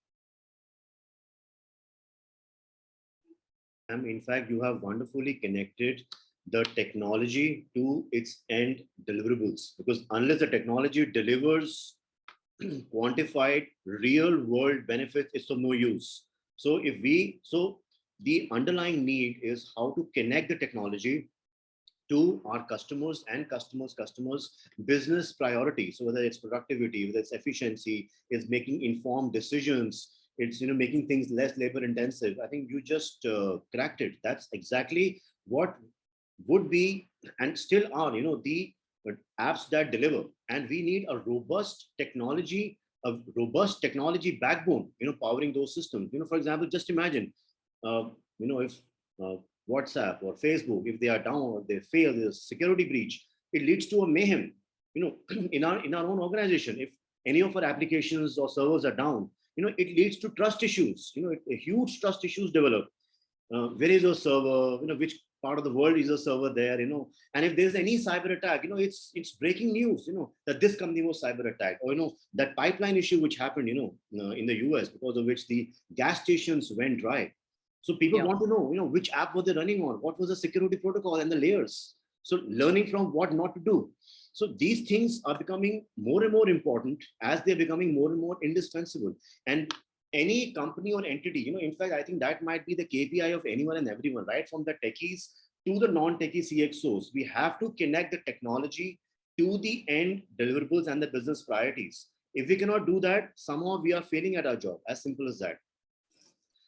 In fact, you have wonderfully connected the technology to its end deliverables, because unless the technology delivers quantified real world benefits, it's of no use. So the underlying need is how to connect the technology to our customers and customers business priorities. So whether it's productivity, whether it's efficiency, it's making informed decisions, it's making things less labor intensive. I think you just cracked it. That's exactly what would be and still are the apps that deliver. And we need a robust technology backbone powering those systems. For example, just imagine if WhatsApp or Facebook, if they are down or they fail, there's a security breach, it leads to a mayhem in our own organization. If any of our applications or servers are down, it leads to trust issues. A huge trust issues develop. Where is your server? Which part of the world is a server there? And if there's any cyber attack, it's breaking news. That this company was cyber attacked, or that pipeline issue which happened, in the US, because of which the gas stations went dry. So people want to know, which app were they running on? What was the security protocol and the layers? So learning from what not to do. So these things are becoming more and more important as they're becoming more and more indispensable. And any company or entity, in fact, I think that might be the KPI of anyone and everyone, right? From the techies to the non-techie CXOs, we have to connect the technology to the end deliverables and the business priorities. If we cannot do that, somehow we are failing at our job, as simple as that.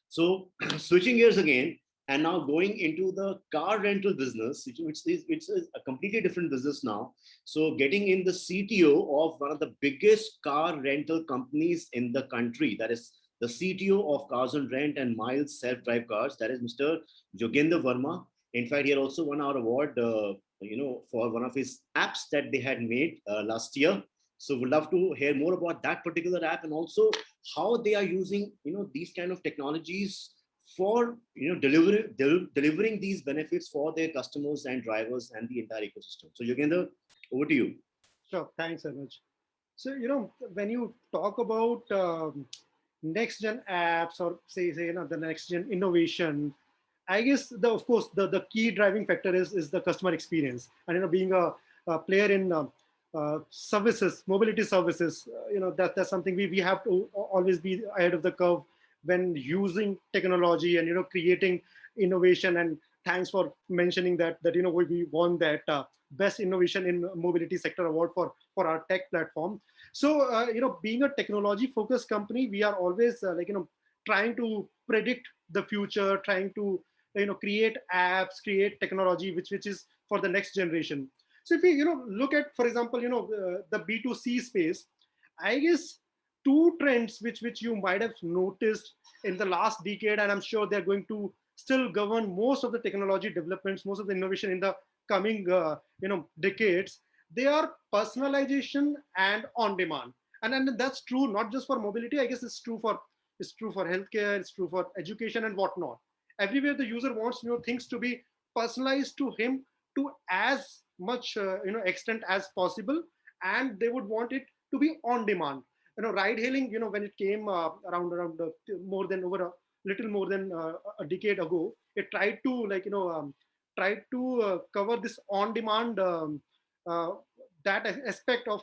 So switching gears again, and now going into the car rental business, which is a completely different business now. So getting in the CTO of one of the biggest car rental companies in the country, that is the CTO of Carzonrent and Myles self-drive cars, that is Mr. Yogender Verma. In fact, he had also won our award, for one of his apps that they had made last year. So we'd love to hear more about that particular app, and also how they are using, these kind of technologies for, delivering these benefits for their customers and drivers and the entire ecosystem. So Yogender, over to you. Sure, thanks, Anuj. So, when you talk about next gen apps, or say the next gen innovation, I guess of course the key driving factor is the customer experience. And being a player in services, mobility services, that's something we have to always be ahead of the curve when using technology and creating innovation. And thanks for mentioning that we won that best innovation in mobility sector award for our tech platform. So being a technology focused company, we are always trying to predict the future, trying to create apps, create technology which is for the next generation. So if we look at, for example, the B2C space, I guess two trends which you might have noticed in the last decade, and I'm sure they're going to still govern most of the technology developments, most of the innovation in the coming decades. They are personalization and on demand, and that's true not just for mobility. I guess it's true for healthcare, it's true for education and whatnot. Everywhere the user wants things to be personalized to him to as much extent as possible, and they would want it to be on demand. Ride hailing, when it came around more than over a little more than a decade ago, it tried to cover this on demand that aspect of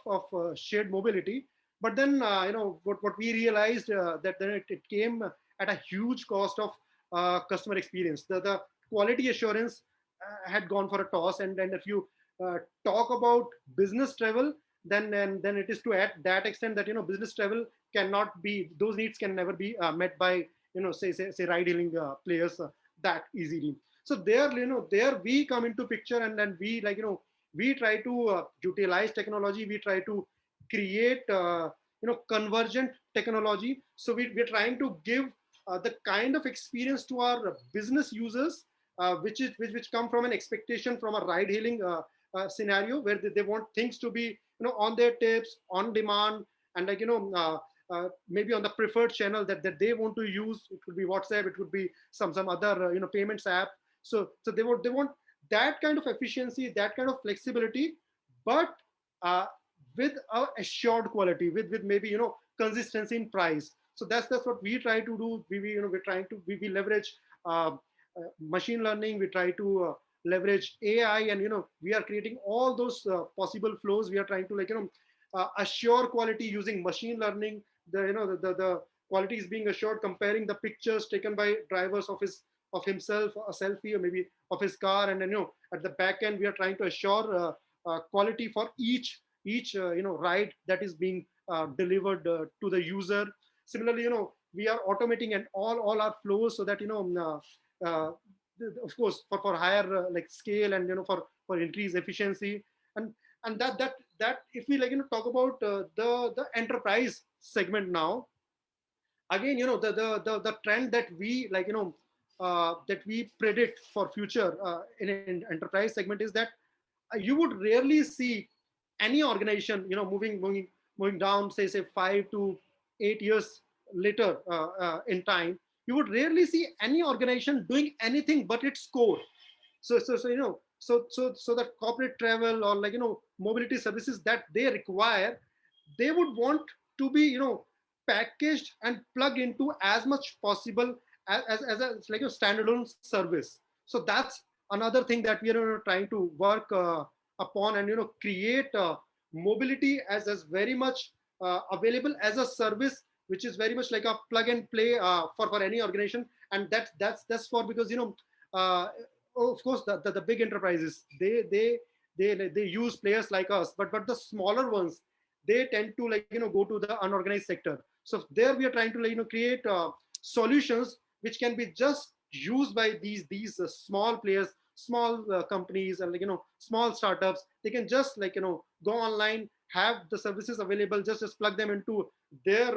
shared mobility. But then what we realized that then it came at a huge cost of customer experience. The quality assurance had gone for a toss, and then if you talk about business travel, then it is to at that extent that business travel cannot be, those needs can never be met by say ride hailing players that easily. So there we come into picture, and then we we try to utilize technology, we try to create convergent technology. So we're trying to give the kind of experience to our business users, which come from an expectation from a ride hailing scenario where they want things to be on their tips, on demand, and maybe on the preferred channel that they want to use. It could be WhatsApp, it could be some other payments app. So they want that kind of efficiency, that kind of flexibility, but with a assured quality, with maybe consistency in price. So that's what we try to do. We leverage machine learning. We try to leverage AI, and we are creating all those possible flows. We are trying to assure quality using machine learning. The quality is being assured, comparing the pictures taken by drivers of himself, a selfie, or maybe of his car, and then at the back end we are trying to assure quality for each ride that is being delivered to the user. Similarly, we are automating and all our flows so that of course for higher scale, and for increased efficiency. And that if we talk about the enterprise segment now, again the trend that we that we predict for future in enterprise segment is that you would rarely see any organization moving down, say 5 to 8 years later in time. You would rarely see any organization doing anything but its core. So that corporate travel, or mobility services that they require, they would want to be packaged and plugged into as much possible as a standalone service. So that's another thing that we are trying to work upon, and create mobility as very much available as a service, which is very much like a plug and play for any organization. And that's for, because of course the big enterprises, they use players like us, but the smaller ones, they tend to go to the unorganized sector. So there we are trying to create solutions which can be just used by these small players, small companies, and small startups. They can just go online, have the services available, just plug them into their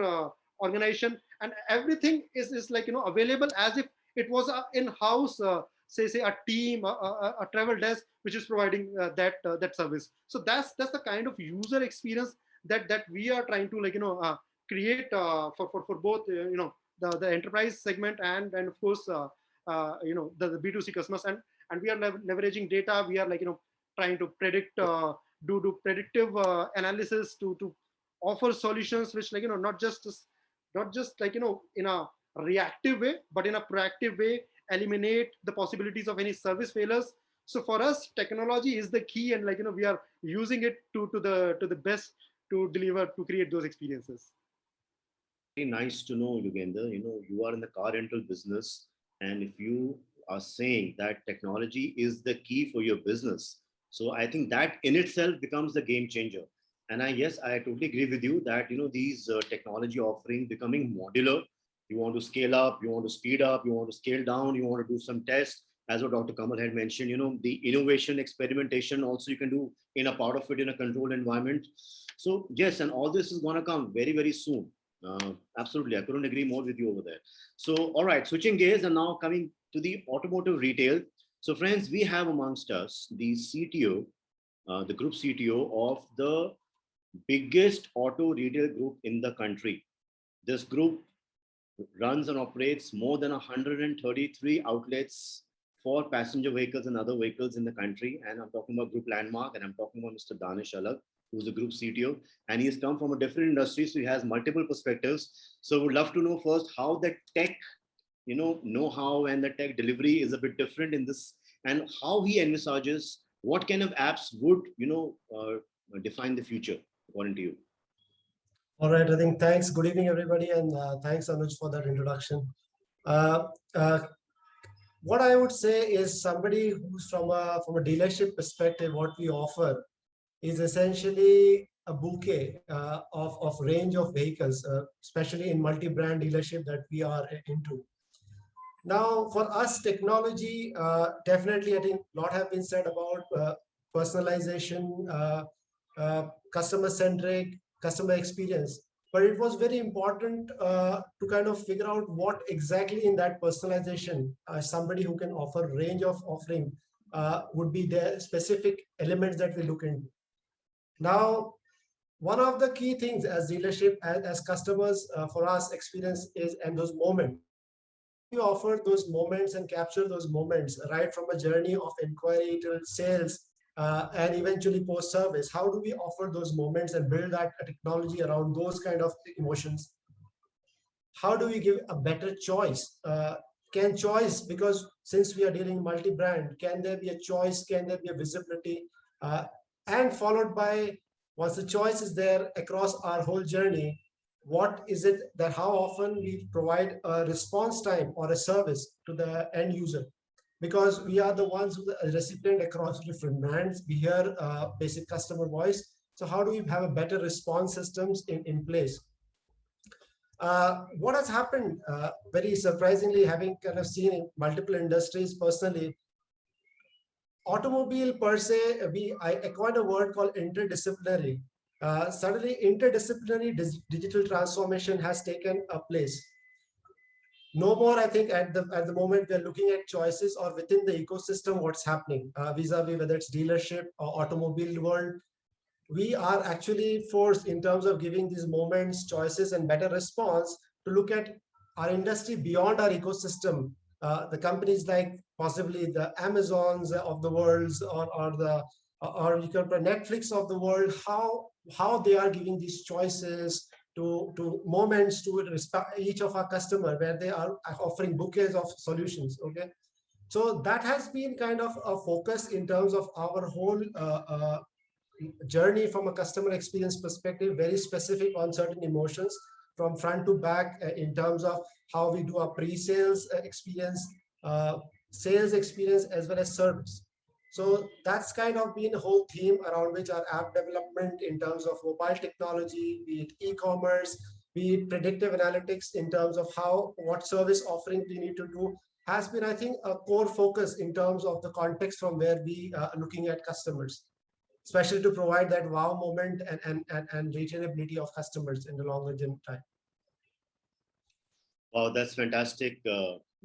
organization, and everything is available as if it was a in-house say a team, a travel desk which is providing that service. So that's the kind of user experience that we are trying to create for both the enterprise segment, and of course the B2C customers. And we are leveraging data. We are trying to predict, do predictive analysis to offer solutions which not just in a reactive way, but in a proactive way, eliminate the possibilities of any service failures. So for us, technology is the key, and we are using it to the best to deliver, to create those experiences. Very nice to know, Yogender. You are in the car rental business, and if you are saying that technology is the key for your business, so I think that in itself becomes the game changer. And yes, I totally agree with you that these technology offerings becoming modular. You want to scale up, you want to speed up, you want to scale down, you want to do some tests. As what Dr. Kamal had mentioned, the innovation, experimentation also you can do in a part of it in a controlled environment. So yes, and all this is going to come very, very soon. Absolutely, I couldn't agree more with you over there. So all right, switching gears and now coming to the automotive retail. So friends, we have amongst us the CTO, the group CTO of the biggest auto retail group in the country. This group runs and operates more than 133 outlets for passenger vehicles and other vehicles in the country. And I'm talking about Group Landmark, and I'm talking about Mr. Danish, who's the group CTO. And he's come from a different industry, so he has multiple perspectives. So would love to know first how the tech, know-how and the tech delivery is a bit different in this, and how he envisages what kind of apps would, define the future, according to you. All right, I think thanks. Good evening, everybody, and thanks, Anuj, for that introduction. What I would say is, somebody who's from a dealership perspective, what we offer is essentially a bouquet of range of vehicles, especially in multi-brand dealership that we are into. Now, for us, technology, definitely, I think a lot have been said about personalization, customer-centric, customer experience. but it was very important to kind of figure out what exactly in that personalization, somebody who can offer range of offering would be the specific elements that we look into. Now, one of the key things as dealership, as customers for us experience is, and those moments, we offer those moments and capture those moments right from a journey of inquiry to sales and eventually post service. How do we offer those moments and build that technology around those kind of emotions? How do we give a better choice? Can choice, because since we are dealing multi-brand, can there be a choice? Can there be a visibility? And followed by, once the choice is there across our whole journey, what is it that how often we provide a response time or a service to the end user? Because we are the ones who are recipient across different brands. We hear basic customer voice. So how do we have a better response systems in place? What has happened, very surprisingly, having kind of seen in multiple industries personally, automobile per se, I acquired a word called interdisciplinary. Suddenly, interdisciplinary digital transformation has taken a place. No more, I think, at the moment we're looking at choices or within the ecosystem, what's happening vis-a-vis whether it's dealership or automobile world. We are actually forced in terms of giving these moments, choices, and better response to look at our industry beyond our ecosystem. The companies like possibly the Amazons of the world or you can Netflix of the world, how they are giving these choices to moments to each of our customer where they are offering bouquets of solutions. Okay, so that has been kind of a focus in terms of our whole journey from a customer experience perspective, very specific on certain emotions from front to back in terms of how we do our pre-sales experience, sales experience, as well as service. So that's kind of been the whole theme around which our app development in terms of mobile technology, be it e-commerce, be it predictive analytics in terms of what service offering we need to do, has been, I think, a core focus in terms of the context from where we are looking at customers, especially to provide that wow moment and retainability of customers in the longer time. Wow, that's fantastic,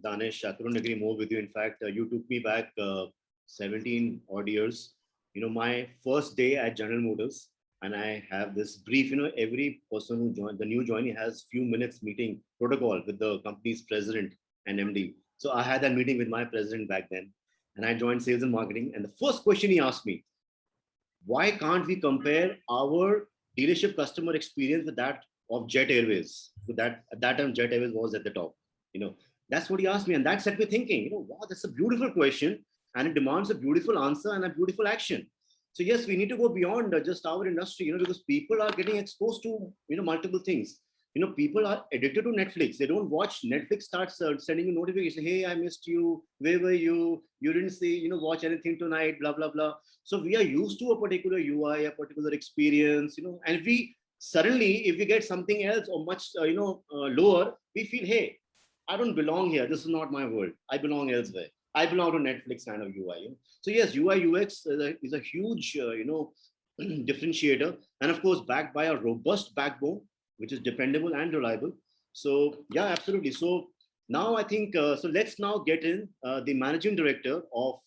Danish. I couldn't agree more with you. In fact, you took me back 17 odd years. You know, my first day at General Motors, and I have this brief, you know, every person who joined, the new joinee has few minutes meeting protocol with the company's president and MD. So I had that meeting with my president back then, and I joined sales and marketing. And the first question he asked me, why can't we compare our dealership customer experience with that of Jet Airways? So that at that time, Jet Airways was at the top. You know, that's what he asked me, and that set me thinking. You know, wow, that's a beautiful question, and it demands a beautiful answer and a beautiful action. So yes, we need to go beyond just our industry. You know, because people are getting exposed to multiple things. You know, people are addicted to Netflix. They don't watch. Netflix starts sending you notification. Hey, I missed you. Where were you? You didn't see, watch anything tonight, blah, blah, blah. So we are used to a particular UI, a particular experience, and we suddenly, if we get something else or much, lower, we feel, hey, I don't belong here. This is not my world. I belong elsewhere. I belong to Netflix kind of UI. So yes, UI UX is a huge, differentiator. And of course, backed by a robust backbone, which is dependable and reliable. So yeah, absolutely. So now I think, so let's now get in the managing director of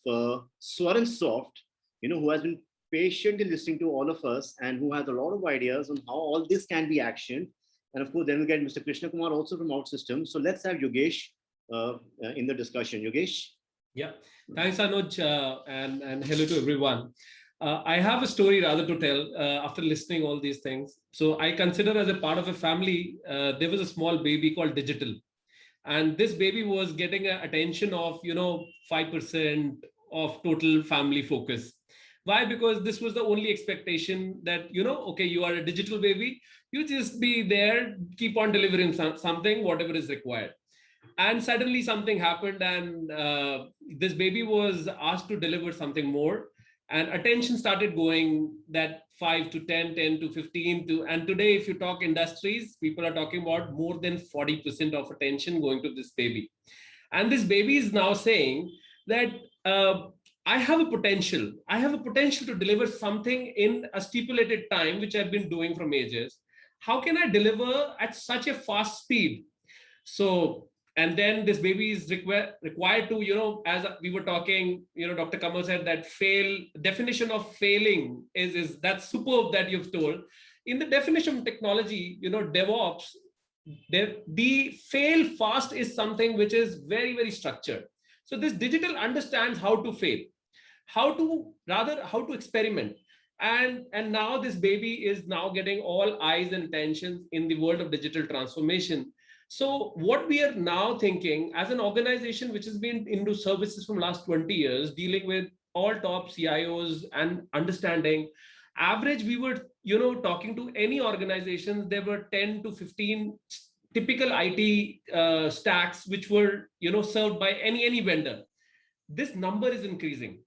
Swaran Soft, who has been patiently listening to all of us and who has a lot of ideas on how all this can be actioned. And of course, then we get Mr. Krishnakumar also from Outsystems. So let's have Yogesh in the discussion. Yogesh? Yeah, thanks, Anuj, and hello to everyone. I have a story rather to tell after listening all these things. So I consider as a part of a family, there was a small baby called Digital. And this baby was getting an attention of, 5% of total family focus. Why? Because this was the only expectation that, okay, you are a digital baby, you just be there, keep on delivering something, whatever is required. And suddenly something happened and this baby was asked to deliver something more. And attention started going that 5 to 10, 10 to 15 to, and today, if you talk industries, people are talking about more than 40% of attention going to this baby. And this baby is now saying that I have a potential to deliver something in a stipulated time, which I've been doing from ages. how can I deliver at such a fast speed? So, and then this baby is required to, as we were talking, Dr. Kamal said that definition of failing is that's superb that you've told. In the definition of technology, DevOps, the fail fast is something which is very, very structured. So this digital understands how to fail, how to experiment. And now this baby is now getting all eyes and attention in the world of digital transformation. So what we are now thinking as an organization which has been into services from last 20 years, dealing with all top CIOs and understanding, average we were, talking to any organizations, there were 10 to 15 typical IT stacks which were, served by any vendor. This number is increasing.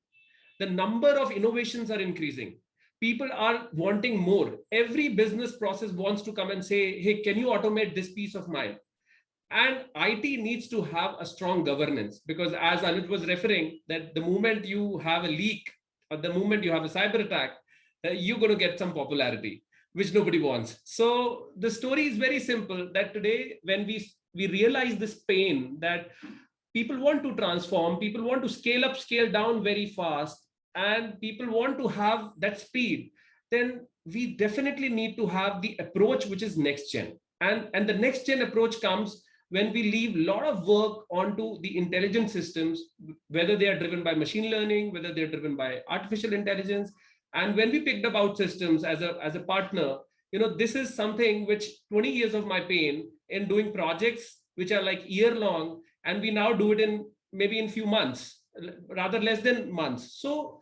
The number of innovations are increasing. People are wanting more. Every business process wants to come and say, hey, can you automate this piece of mine? And IT needs to have a strong governance, because as Anuj was referring, that the moment you have a leak or the moment you have a cyber attack, you're going to get some popularity, which nobody wants. So the story is very simple, that today when we realize this pain, that people want to transform, people want to scale up, scale down very fast, and people want to have that speed, then we definitely need to have the approach which is next gen. And the next gen approach comes when we leave a lot of work onto the intelligent systems, whether they are driven by machine learning, whether they're driven by artificial intelligence. And when we picked up Outsystems as a partner, this is something which 20 years of my pain in doing projects which are like year long, and we now do it in maybe in few months, rather less than months. So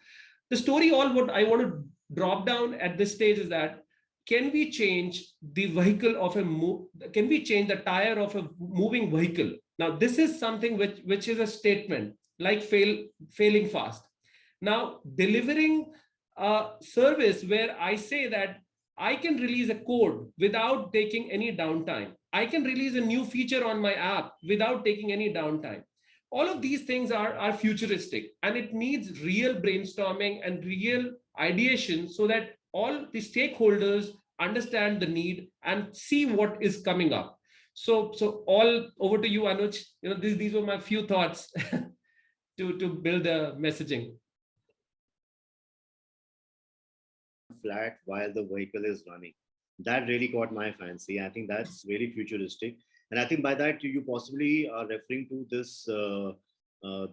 the story, all what I want to drop down at this stage is that, can we change the vehicle of can we change the tire of a moving vehicle? Now, this is something which is a statement like failing fast. Now, delivering a service where I say that I can release a code without taking any downtime. I can release a new feature on my app without taking any downtime. All of these things are futuristic, and it needs real brainstorming and real ideation so that all the stakeholders understand the need and see what is coming up. So all over to you, Anuj. These were my few thoughts to build the messaging. Flat while the vehicle is running. That really caught my fancy. I think that's really futuristic. And I think by that you possibly are referring to this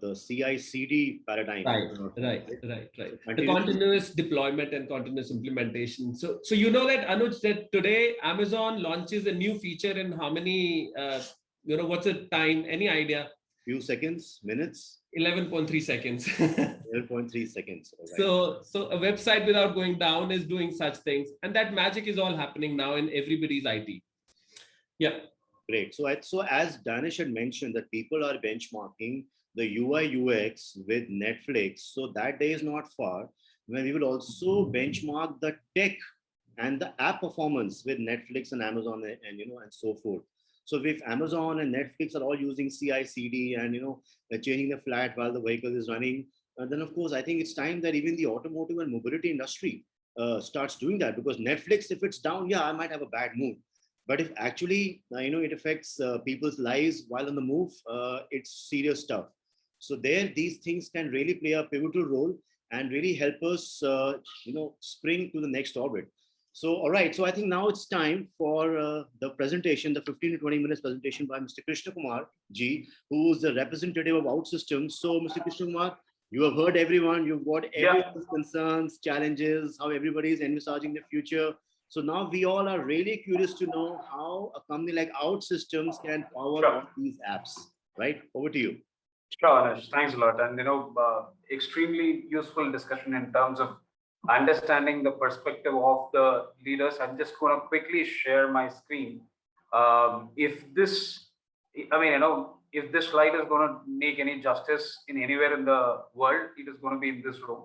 the CI/CD paradigm. Right. The continuous deployment and continuous implementation. So that, Anuj, that today Amazon launches a new feature in how many, what's the time? Any idea? Few seconds, minutes? 11.3 seconds. 11.3 seconds. Right. So a website without going down is doing such things. And that magic is all happening now in everybody's IT. Yeah. Great. So as Danish had mentioned, that people are benchmarking the UI UX with Netflix. So that day is not far when we will also benchmark the tech and the app performance with Netflix and Amazon and so forth. So if Amazon and Netflix are all using CI/CD and changing the flat while the vehicle is running, then of course I think it's time that even the automotive and mobility industry starts doing that. Because Netflix, if it's down, yeah, I might have a bad mood. But if actually it affects people's lives while on the move, it's serious stuff. So these things can really play a pivotal role and really help us, spring to the next orbit. So, all right. So I think now it's time for the presentation, the 15 to 20 minutes presentation by Mr. Krishnakumar ji, who is the representative of Outsystems. So, Mr. Krishnakumar, you have heard everyone. You've got everyone's concerns, challenges, how everybody is envisaging the future. So now we all are really curious to know how a company like Outsystems can power all these apps. Right? Over to you. Sure, Anuj. Thanks a lot. And extremely useful discussion in terms of understanding the perspective of the leaders. I'm just going to quickly share my screen. If this slide is going to make any justice in anywhere in the world, it is going to be in this room.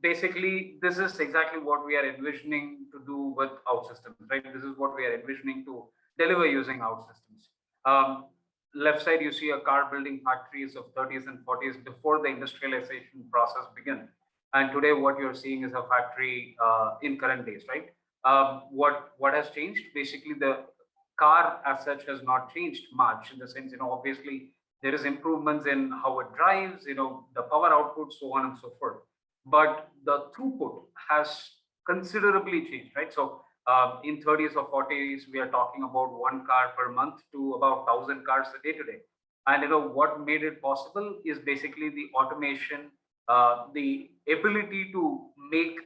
Basically, this is exactly what we are envisioning to do with Outsystems, right? This is what we are envisioning to deliver using Outsystems. Left side, you see a car building factories of 30s and 40s before the industrialization process began. And today, what you're seeing is a factory in current days, right? What has changed? Basically, the car as such has not changed much in the sense, obviously there is improvements in how it drives, the power output, so on and so forth. But the throughput has considerably changed, right? So in 30s or 40s, we are talking about one car per month to about 1,000 cars a day today. And what made it possible is basically the automation, the ability to make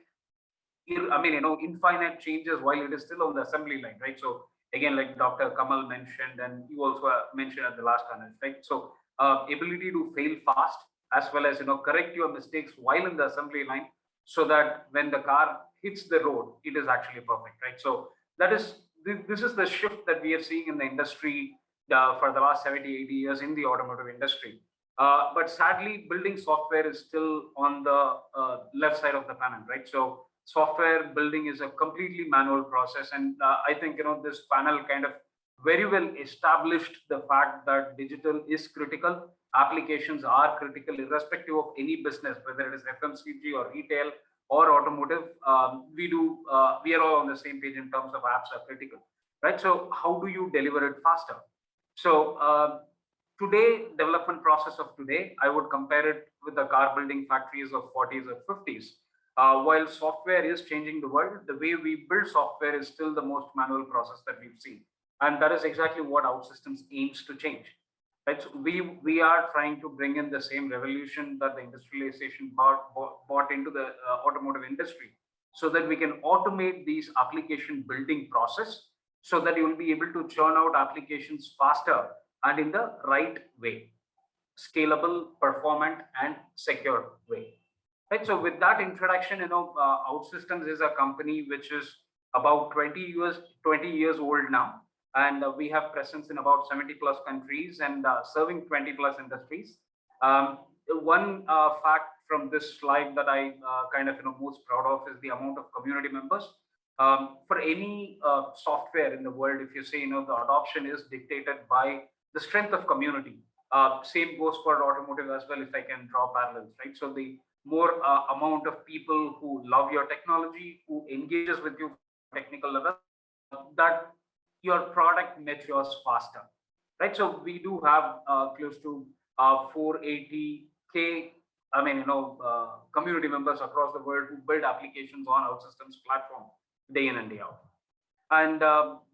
infinite changes while it is still on the assembly line, right? So again, like Dr. Kamal mentioned, and you also mentioned at the last Anuj, right? So ability to fail fast, as well as correct your mistakes while in the assembly line, so that when the car hits the road, it is actually perfect, right? So this is the shift that we are seeing in the industry for the last 70, 80 years in the automotive industry. But sadly, building software is still on the left side of the panel, right? So software building is a completely manual process, and I think this panel kind of very well established the fact that digital is critical. Applications are critical, irrespective of any business, whether it is FMCG or retail or automotive. We are all on the same page in terms of apps are critical, right? So how do you deliver it faster? So today, development process of today, I would compare it with the car building factories of 40s or 50s. While software is changing the world, the way we build software is still the most manual process that we've seen. And that is exactly what Outsystems aims to change. Right? So we are trying to bring in the same revolution that the industrialization brought into the automotive industry, so that we can automate these application building process, so that you will be able to churn out applications faster and in the right way, scalable, performant, and secure way. Right. So with that introduction, Outsystems is a company which is about 20 years old now, and we have presence in about 70 plus countries and serving 20 plus industries. One fact from this slide that I kind of most proud of is the amount of community members. For any software in the world, if you say the adoption is dictated by the strength of community. Same goes for automotive as well, if I can draw parallels, right? So the more amount of people who love your technology, who engages with you technical level, that your product matures faster, right? So we do have close to 480K, community members across the world who build applications on Outsystems platform day in and day out. And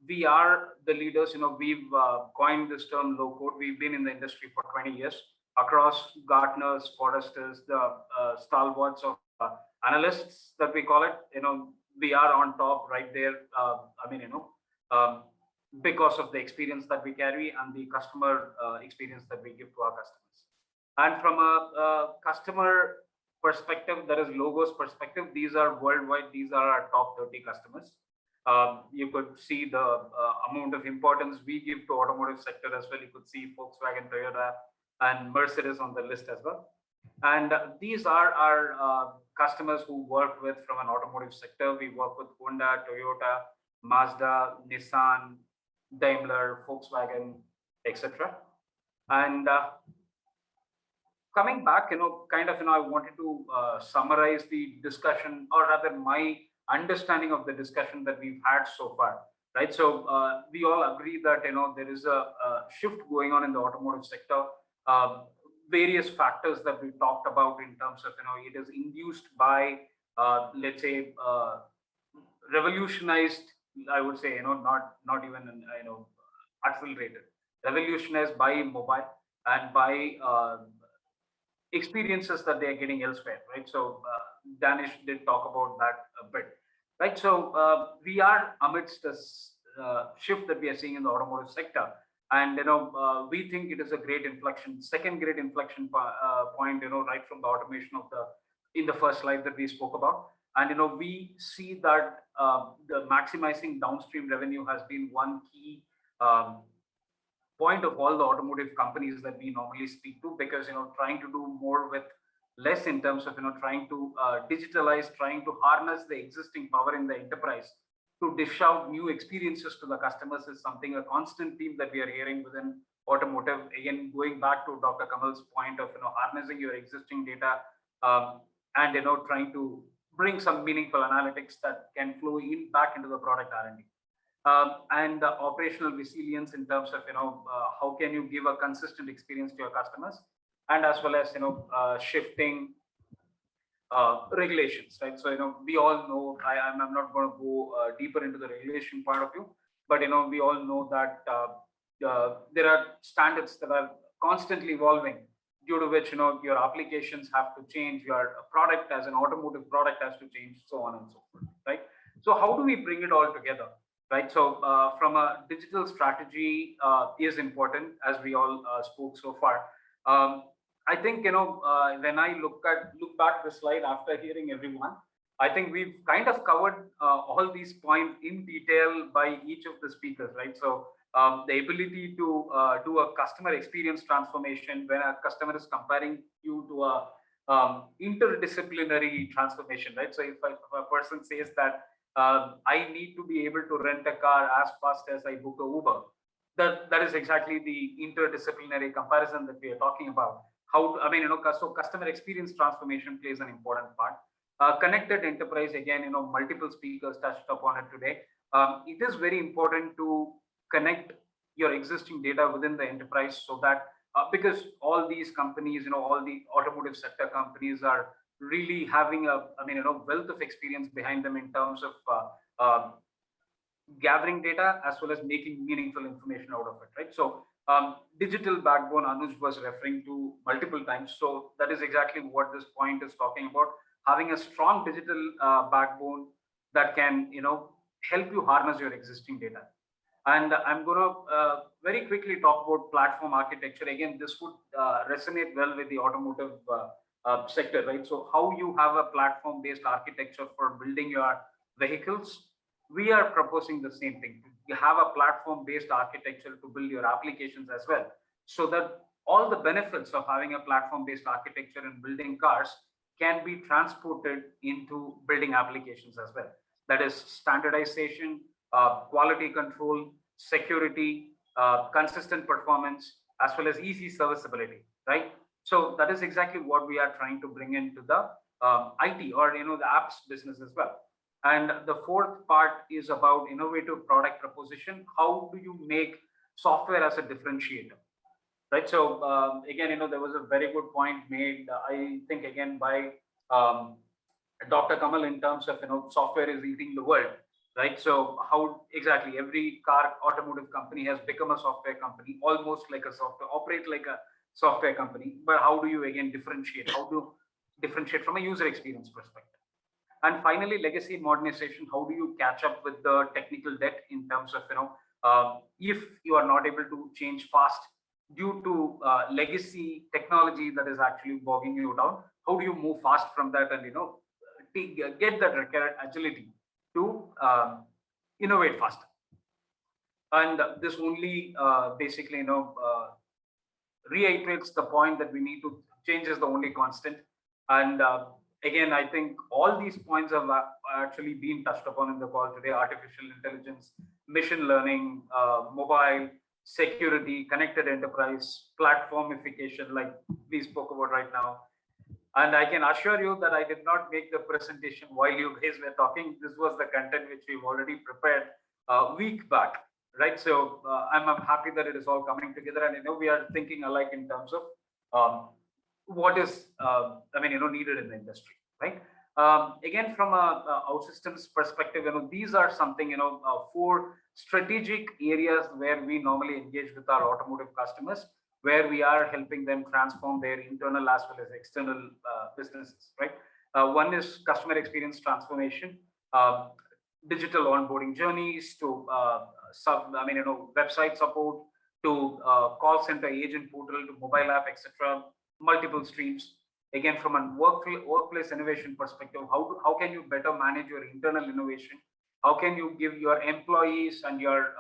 we are the leaders. We've coined this term low code. We've been in the industry for 20 years across Gartners, Forresters, the stalwarts of analysts that we call it. We are on top right there. Because of the experience that we carry and the customer experience that we give to our customers. And from a customer perspective, that is logos perspective, these are worldwide. These are our top 30 customers. You could see the amount of importance we give to automotive sector as well. You could see Volkswagen, Toyota, and Mercedes on the list as well. And these are our customers who work with from an automotive sector. We work with Honda, Toyota, Mazda, Nissan, Daimler, Volkswagen, etc. And coming back, I wanted to summarize the discussion, or rather my understanding of the discussion that we've had so far, right? So we all agree that there is a shift going on in the automotive sector. Various factors that we talked about in terms of it is induced by let's say revolutionized. I would say not even accelerated, revolutionized by mobile and by experiences that they are getting elsewhere, right? So Danish did talk about that a bit. Right, so we are amidst this shift that we are seeing in the automotive sector, and we think it is a great inflection, second great inflection point, right from the automation of in the first slide that we spoke about, and we see that the maximizing downstream revenue has been one key point of all the automotive companies that we normally speak to, because trying to do more with less in terms of trying to digitalize, trying to harness the existing power in the enterprise to dish out new experiences to the customers is something, a constant theme that we are hearing within automotive. Again, going back to Dr. Kamal's point of harnessing your existing data and trying to bring some meaningful analytics that can flow in back into the product R&D. And the operational resilience in terms of how can you give a consistent experience to your customers, and as well as shifting regulations, right? So we all know, I'm not going to go deeper into the regulation point of view, but we all know that there are standards that are constantly evolving, due to which your applications have to change, your product as an automotive product has to change, so on and so forth, right? So how do we bring it all together, right? So from a digital strategy is important, as we all spoke so far. I think when I look back at the slide after hearing everyone, I think we've kind of covered all these points in detail by each of the speakers, right? So the ability to do a customer experience transformation when a customer is comparing you to a interdisciplinary transformation, right? So if a person says that I need to be able to rent a car as fast as I book a Uber, that is exactly the interdisciplinary comparison that we are talking about. So customer experience transformation plays an important part. Connected enterprise, again, multiple speakers touched upon it today. It is very important to connect your existing data within the enterprise, so that because all these companies, all the automotive sector companies are really having a wealth of experience behind them in terms of gathering data as well as making meaningful information out of it, right? So digital backbone, Anuj was referring to multiple times. So that is exactly what this point is talking about. Having a strong digital backbone that can, help you harness your existing data. And I'm going to very quickly talk about platform architecture. Again, this would resonate well with the automotive sector, right? So how you have a platform-based architecture for building your vehicles. We are proposing the same thing. You have a platform-based architecture to build your applications as well, so that all the benefits of having a platform-based architecture and building cars can be transported into building applications as well. That is standardization, quality control, security, consistent performance, as well as easy serviceability, right? So that is exactly what we are trying to bring into the IT or the apps business as well. And the fourth part is about innovative product proposition. How do you make software as a differentiator, right? So again, there was a very good point made, I think, again, by Dr. Kamal, in terms of software is eating the world, right? So how exactly every car automotive company has become a software company, almost like a software, operate like a software company. But how do you again differentiate? How do you differentiate from a user experience perspective? And finally, legacy modernization. How do you catch up with the technical debt in terms of if you are not able to change fast due to legacy technology that is actually bogging you down? How do you move fast from that and get that required agility to innovate faster? And this only basically reiterates the point that we need to change is the only constant. And again, I think all these points have actually been touched upon in the call today: artificial intelligence, machine learning, mobile, security, connected enterprise, platformification, like we spoke about right now. And I can assure you that I did not make the presentation while you guys were talking. This was the content which we've already prepared a week back, right? So I'm happy that it is all coming together, and we are thinking alike in terms of what is needed in the industry, right? Again, from a Outsystems perspective, these are something, 4 strategic areas where we normally engage with our automotive customers, where we are helping them transform their internal as well as external businesses, right? One is customer experience transformation, digital onboarding journeys, to website support, to call center agent portal, to mobile app, etc. Multiple streams. Again, from a workplace innovation perspective, how can you better manage your internal innovation? How can you give your employees and your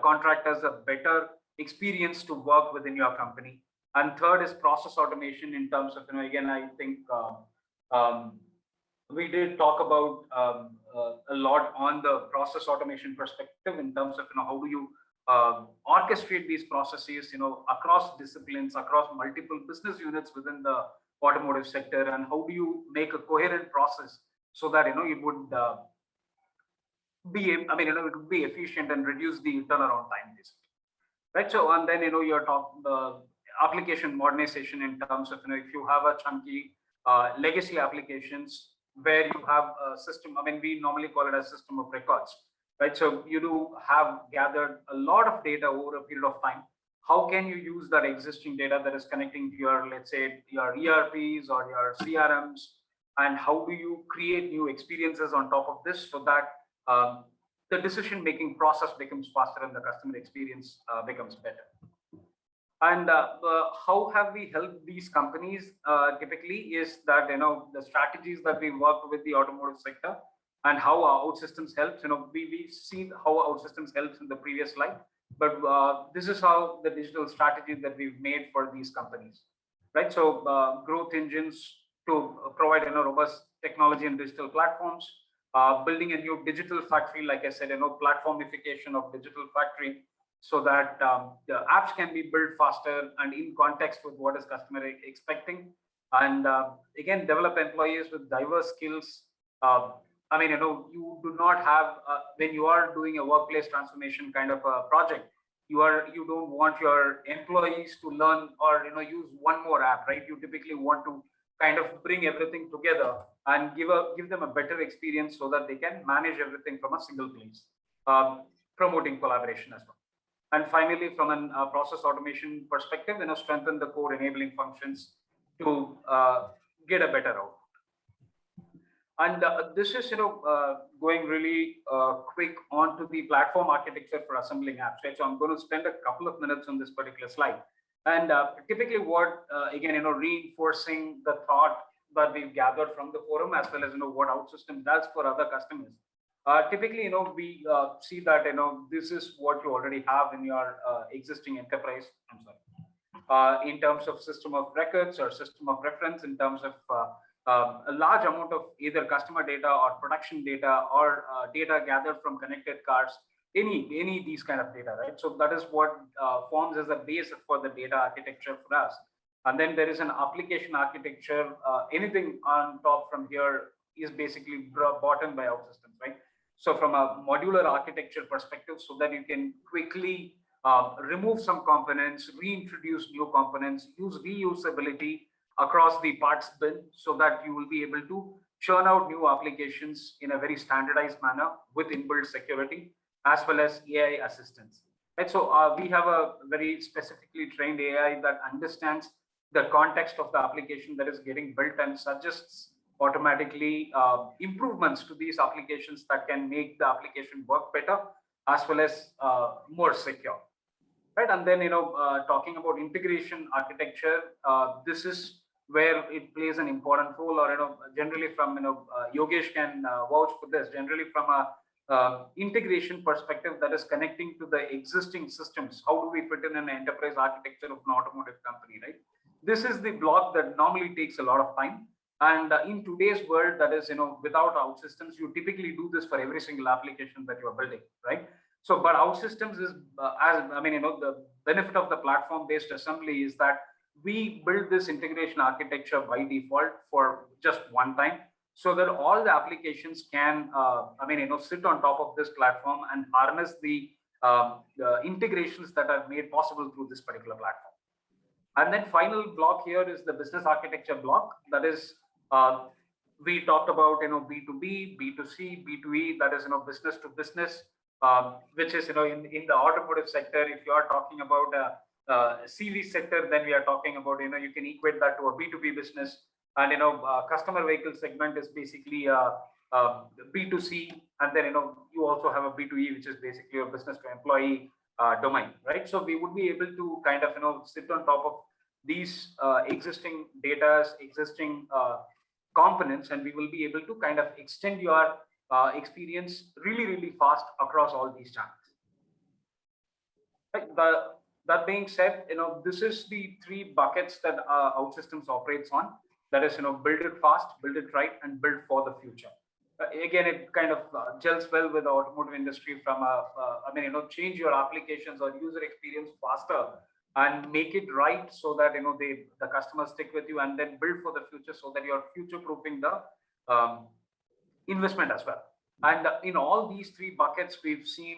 contractors a better experience to work within your company? And third is process automation in terms of, again, I think we did talk about a lot on the process automation perspective in terms of, how do you orchestrate these processes, across disciplines, across multiple business units within the automotive sector, and how do you make a coherent process so that it would it would be efficient and reduce the turnaround time, basically, right? So, and then you're talking application modernization in terms of if you have a chunky legacy applications where you have a system. We normally call it a system of records, right? So you do have gathered a lot of data over a period of time. How can you use that existing data that is connecting to your, let's say, your ERPs or your CRMs, and how do you create new experiences on top of this so that the decision-making process becomes faster and the customer experience becomes better? And how have we helped these companies typically is that, the strategies that we worked with the automotive sector and how Outsystems helps. We've seen how Outsystems helps in the previous slide, but this is how the digital strategy that we've made for these companies, right? So growth engines to provide robust technology and digital platforms, building a new digital factory, like I said, platformification of digital factory, so that the apps can be built faster and in context with what is customer expecting. And again, develop employees with diverse skills. You do not have, when you are doing a workplace transformation kind of a project, you don't want your employees to learn or use one more app, right? You typically want to kind of bring everything together and give them a better experience so that they can manage everything from a single place, promoting collaboration as well. And finally, from a process automation perspective, strengthen the core enabling functions to get a better output. And this is, going really quick onto the platform architecture for assembling apps, right? So I'm going to spend a couple of minutes on this particular slide. And typically what, again, reinforcing the thought that we've gathered from the forum, as well as, what Outsystems does for other customers. Typically, we see that, this is what you already have in your existing enterprise, in terms of system of records or system of reference, in terms of a large amount of either customer data or production data or data gathered from connected cars, any these kind of data, right? So that is what forms as a base for the data architecture for us. And then there is an application architecture. Anything on top from here is basically brought in by Outsystems, right? So from a modular architecture perspective, so that you can quickly remove some components, reintroduce new components, use reusability across the parts bin, so that you will be able to churn out new applications in a very standardized manner with inbuilt security, as well as AI assistance. Right? So we have a very specifically trained AI that understands the context of the application that is getting built and suggests automatically improvements to these applications that can make the application work better, as well as more secure. Right? And then, talking about integration architecture, this is where it plays an important role, or, generally from, Yogesh can vouch for this, generally from a integration perspective that is connecting to the existing systems. How do we fit in an enterprise architecture of an automotive company, right? This is the block that normally takes a lot of time. And in today's world, that is, without Outsystems, you typically do this for every single application that you are building, right? So, but Outsystems is, the benefit of the platform-based assembly is that we build this integration architecture by default for just one time, so that all the applications can, sit on top of this platform and harness the integrations that are made possible through this particular platform. And then final block here is the business architecture block. That is, we talked about, B2B, B2C, B2E, that is, business to business, which is, in the automotive sector, if you are talking about CV sector, then we are talking about, you can equate that to a B2B business. And, customer vehicle segment is basically B2C. And then, you also have a B2E, which is basically a business to employee domain, right? So we would be able to kind of, sit on top of these existing data, existing components, and we will be able to kind of extend your experience really, really fast across all these channels. Right? That being said, this is the three buckets that Outsystems operates on. That is, build it fast, build it right, and build for the future. Again, it kind of gels well with the automotive industry from change your applications or user experience faster and make it right, so that the customers stick with you, and then build for the future, so that you're future proofing the investment as well. And in all these three buckets, we've seen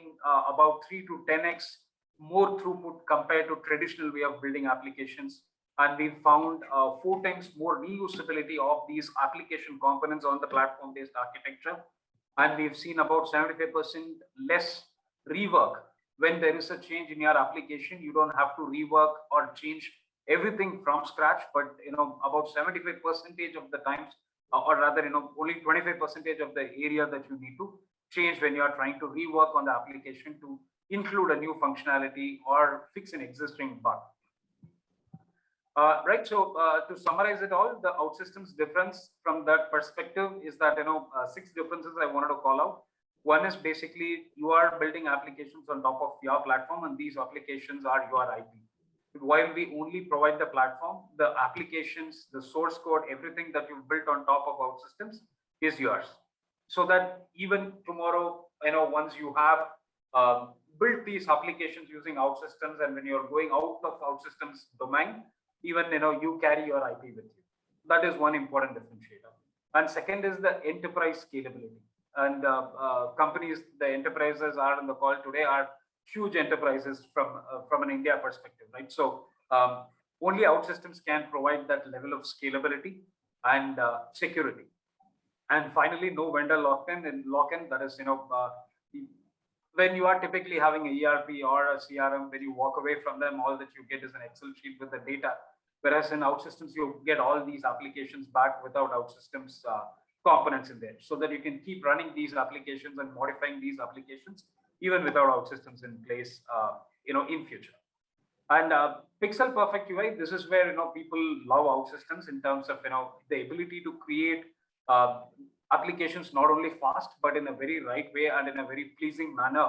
about 3 to 10x more throughput compared to traditional way of building applications. And we found 4 times more reusability of these application components on the platform-based architecture. And we've seen about 75% less rework. When there is a change in your application, you don't have to rework or change everything from scratch, but about 75% of the times, or rather, only 25% of the area that you need to change when you are trying to rework on the application to include a new functionality or fix an existing bug. Right. So to summarize it all, the Outsystems difference from that perspective is that 6 differences I wanted to call out. One is basically you are building applications on top of your platform, and these applications are your IP. While we only provide the platform, the applications, the source code, everything that you've built on top of Outsystems is yours. So that even tomorrow, once you have built these applications using Outsystems, and when you're going out of Outsystems domain, even you carry your IP with you. That is one important differentiator. And second is the enterprise scalability. And companies, the enterprises are on the call today are huge enterprises from an India perspective, right? So only Outsystems can provide that level of scalability and security. And finally, no vendor lock-in. That is, when you are typically having a ERP or a CRM, when you walk away from them, all that you get is an Excel sheet with the data. Whereas in Outsystems, you get all these applications back without Outsystems components in there, so that you can keep running these applications and modifying these applications even without Outsystems in place, in future. And pixel perfect UI, this is where people love Outsystems in terms of the ability to create applications not only fast but in a very right way and in a very pleasing manner.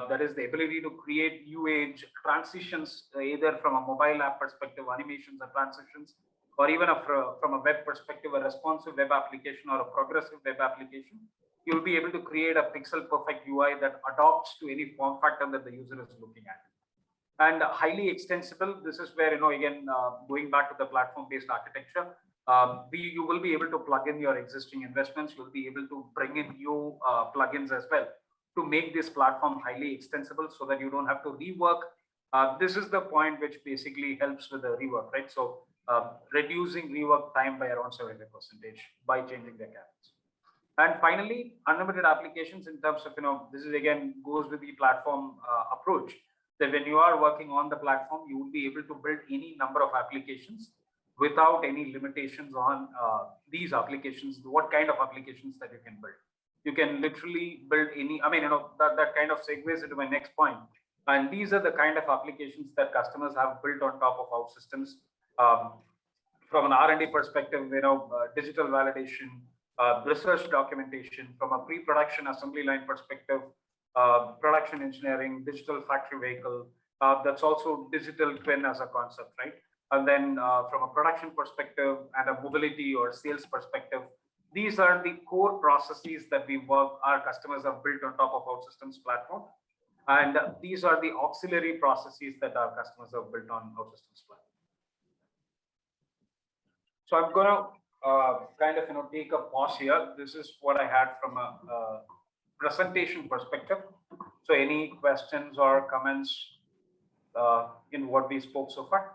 That is the ability to create new age transitions, either from a mobile app perspective, animations or transitions, or even from a web perspective, a responsive web application or a progressive web application. You'll be able to create a pixel perfect UI that adopts to any form factor that the user is looking at. And highly extensible, this is where, again, going back to the platform-based architecture, you will be able to plug in your existing investments. You'll be able to bring in new plugins as well to make this platform highly extensible so that you don't have to rework. This is the point which basically helps with the rework, right? So reducing rework time by around 75% by changing the cabins. And finally, unlimited applications in terms of, this is again goes with the platform approach, that when you are working on the platform, you will be able to build any number of applications without any limitations on these applications, what kind of applications that you can build. You can literally build any, that kind of segues into my next point. And these are the kind of applications that customers have built on top of Outsystems. From an R&D perspective, digital validation, research documentation, from a pre-production assembly line perspective, production engineering, digital factory vehicle, that's also digital twin as a concept, right? And then from a production perspective and a mobility or sales perspective, these are the core processes that our customers have built on top of Outsystems platform. And these are the auxiliary processes that our customers have built on Outsystems platform. So I'm going to kind of take a pause here. This is what I had from a presentation perspective. So any questions or comments in what we spoke so far?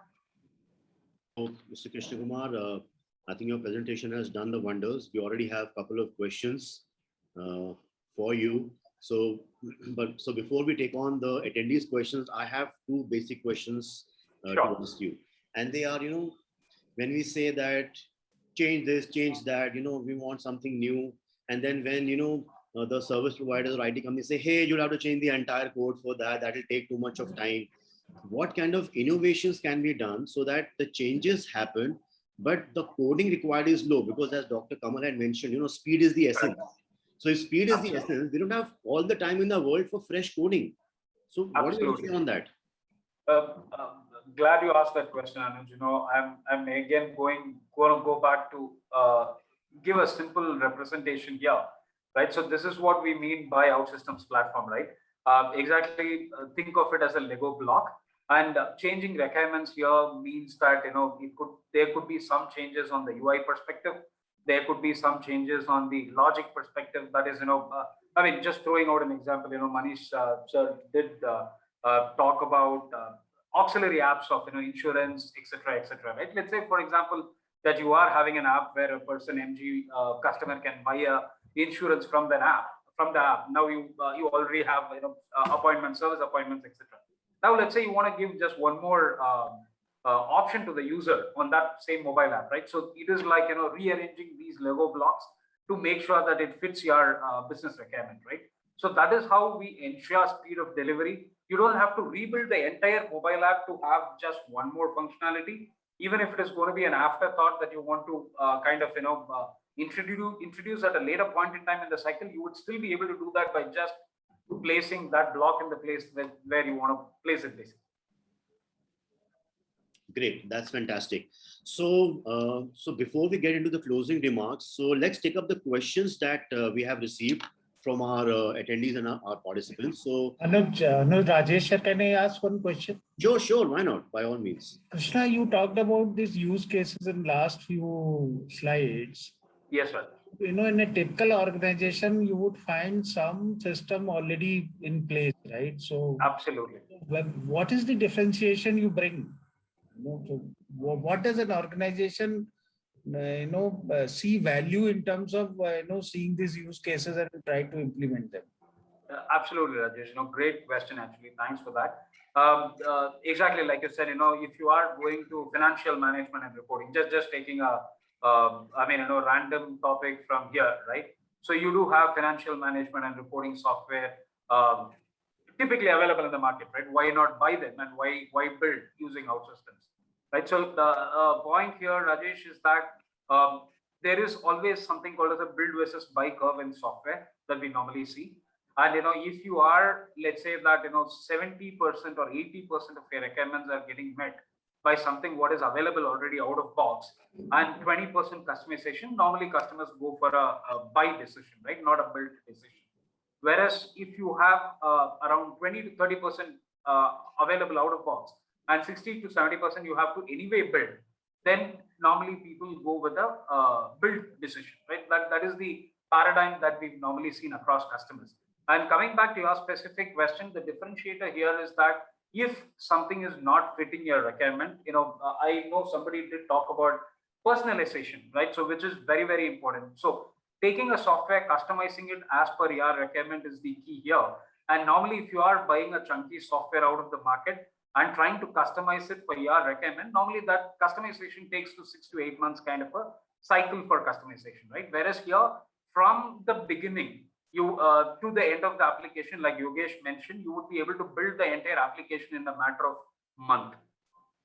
Oh, Mr. Krishnakumar, I think your presentation has done the wonders. We already have a couple of questions for you. So before we take on the attendees' questions, I have 2 basic questions to ask you. And they are, when we say that change this, change that, we want something new. And then when, the service providers or IT companies say, hey, you'll have to change the entire code for that. That will take too much of time. What kind of innovations can be done so that the changes happen, but the coding required is low? Because as Dr. Kamal had mentioned, speed is the essence. So if speed is the essence, we don't have all the time in the world for fresh coding. So what do you say on that? Glad you asked that question, Anuj. I'm again going to go back to give a simple representation here, right? So this is what we mean by Outsystems platform, right? Exactly, think of it as a Lego block. And changing requirements here means that there could be some changes on the UI perspective, There could be some changes on the logic perspective. That is, I mean, just throwing out an example, Manish sir did talk about auxiliary apps of, insurance, etc., right? Let's say, for example, that you are having an app where a person, MG customer, can buy a insurance from the app. Now you already have, appointments, service appointments, etc. Now let's say you want to give just one more option to the user on that same mobile app, right? So it is like, rearranging these Lego blocks to make sure that it fits your business requirement, right? So that is how we ensure speed of delivery. You don't have to rebuild the entire mobile app to have just one more functionality. Even if it is going to be an afterthought that you want to kind of, introduce at a later point in time in the cycle, you would still be able to do that by just placing that block in the place where you want to place it, basically. Great, that's fantastic. So, so before we get into the closing remarks, so let's take up the questions that we have received from our attendees and our participants. So, Anuj, Rajesh, can I ask one question? Sure, why not? By all means. Krishna, you talked about these use cases in last few slides. Yes, sir. In a typical organization, you would find some system already in place, right? So, absolutely. What is the differentiation you bring? So what does an organization, see value in terms of, seeing these use cases and try to implement them? Absolutely, Rajesh. Great question, actually. Thanks for that. Exactly like you said, if you are going to financial management and reporting, just taking a, random topic from here, right? So you do have financial management and reporting software typically available in the market, right? Why not buy them, and why build using Outsystems, right? So the point here, Rajesh, is that there is always something called as a build versus buy curve in software that we normally see. And if you are, let's say that 70% or 80% of your requirements are getting met by something what is available already out of box, and 20% customization, normally customers go for a buy decision, right? Not a build decision. Whereas if you have around 20 to 30% available out of box, and 60 to 70% you have to anyway build, then normally people go with a build decision, right? That is the paradigm that we've normally seen across customers. And coming back to your specific question, the differentiator here is that if something is not fitting your requirement, I know somebody did talk about personalization, right? So which is very, very important. So taking a software, customizing it as per your requirement is the key here. And normally, if you are buying a chunky software out of the market and trying to customize it for your requirement, normally that customization takes to 6 to 8 months kind of a cycle for customization, right? Whereas here, from the beginning, you to the end of the application, like Yogesh mentioned, you would be able to build the entire application in a matter of month.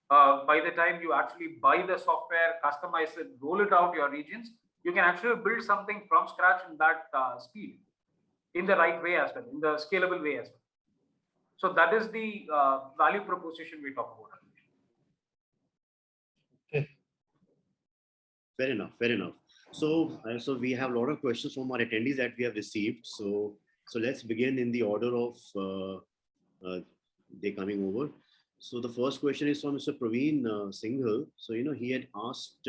By the time you actually buy the software, customize it, roll it out your regions, you can actually build something from scratch in that speed, in the right way as well, in the scalable way as well. So that is the value proposition we talk about. Okay. Fair enough. So, so we have a lot of questions from our attendees that we have received. So let's begin in the order of they coming over. So the first question is from Mr. Praveen Singhal. So he had asked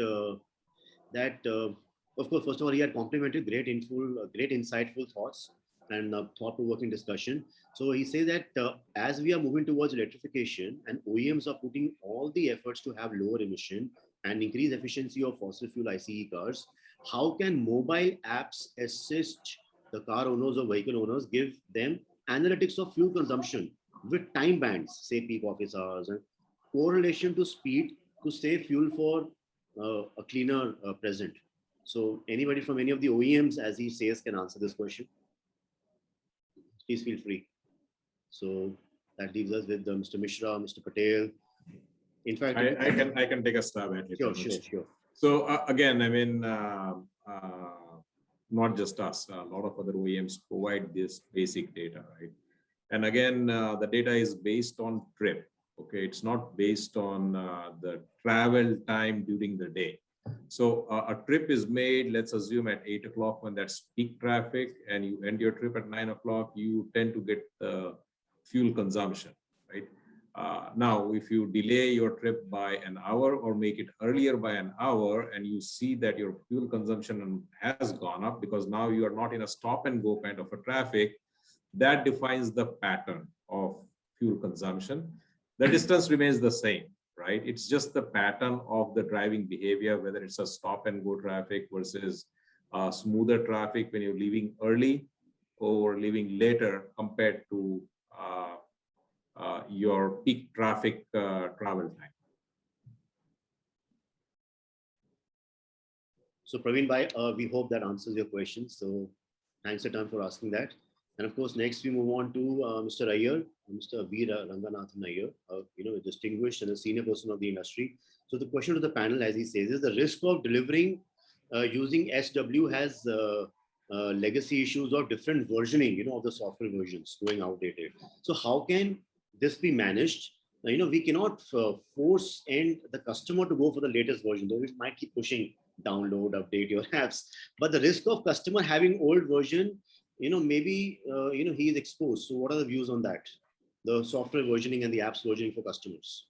that, of course, first of all, he had complimented great insightful thoughts and thought-provoking discussion. So he says that as we are moving towards electrification and OEMs are putting all the efforts to have lower emission and increase efficiency of fossil fuel ICE cars, how can mobile apps assist the car owners or vehicle owners, give them analytics of fuel consumption with time bands, say peak office hours, and correlation to speed to save fuel for a cleaner present? So anybody from any of the OEMs, as he says, can answer this question. Please feel free. So that leaves us with Mr. Mishra, Mr. Patel. In fact, I can take a stab at it. Sure. So again, I mean, not just us, a lot of other OEMs provide this basic data, right? And again, the data is based on trip. Okay, it's not based on the travel time during the day. So a trip is made, let's assume at 8 o'clock when that's peak traffic, and you end your trip at 9 o'clock, you tend to get the fuel consumption, right? Now, if you delay your trip by an hour or make it earlier by an hour, and you see that your fuel consumption has gone up because now you are not in a stop and go kind of a traffic, that defines the pattern of fuel consumption. The distance remains the same, right? It's just the pattern of the driving behavior, whether it's a stop and go traffic versus smoother traffic when you're leaving early or leaving later compared to your peak traffic travel time. So Praveen bhai, we hope that answers your question. So thanks a ton for asking that. And of course, next we move on to Mr. Eicher, Mr. V. Ranganathan Eicher, a distinguished and a senior person of the industry. So the question to the panel, as he says, is the risk of delivering using SW has legacy issues or different versioning, of the software versions going outdated. So how can this be managed? We cannot force the customer to go for the latest version, though we might keep pushing download, update your apps. But the risk of customer having old version, maybe, he is exposed. So what are the views on that? The software versioning and the apps versioning for customers.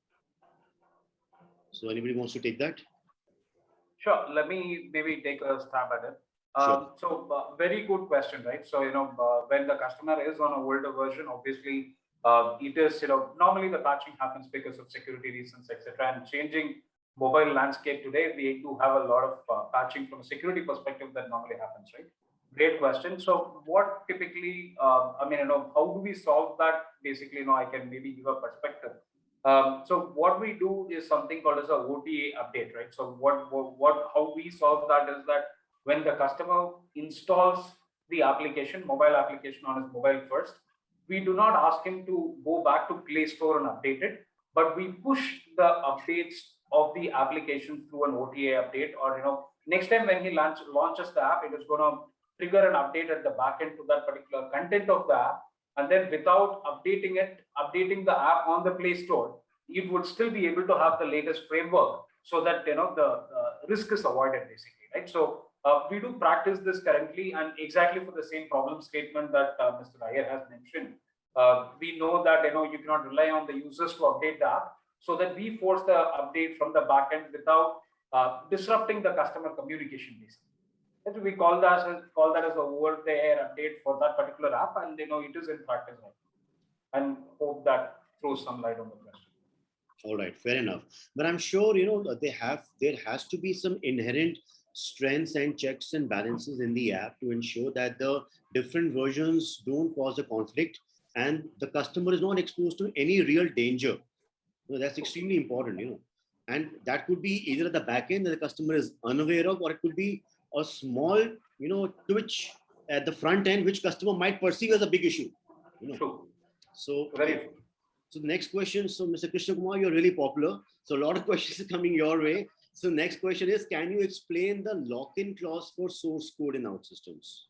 So anybody wants to take that? Sure, let me maybe take a stab at it. Sure. So very good question, right? So, when the customer is on a older version, obviously, it is, normally the patching happens because of security reasons, etc. And changing mobile landscape today, we do have a lot of patching from a security perspective that normally happens, right? Great question. So what typically, how do we solve that? Basically, I can maybe give a perspective. So what we do is something called as a OTA update, right? So how we solve that is that when the customer installs the application, mobile application on his mobile first, we do not ask him to go back to Play Store and update it, but we push the updates of the application through an OTA update, or next time when he launches the app, it is going to trigger an update at the backend to that particular content of the app, and then without updating the app on the Play Store, it would still be able to have the latest framework, so that the risk is avoided, basically, right? So we do practice this currently, and exactly for the same problem statement that Mr. Eicher has mentioned. We know that you cannot rely on the users to update the app, so that we force the update from the backend without disrupting the customer communication, basically. And we call that as a over-the-air update for that particular app, and it is in practice, and hope that throws some light on the question. All right, fair enough. But I'm sure there has to be some inherent strengths and checks and balances in the app to ensure that the different versions don't cause a conflict and the customer is not exposed to any real danger. That's extremely important, and that could be either at the back end that the customer is unaware of, or it could be a small, twitch at the front end, which customer might perceive as a big issue. True. So, Very. So the next question, so Mr. Krishnakumar, you're really popular. So a lot of questions are coming your way. So next question is, can you explain the lock-in clause for source code in Outsystems?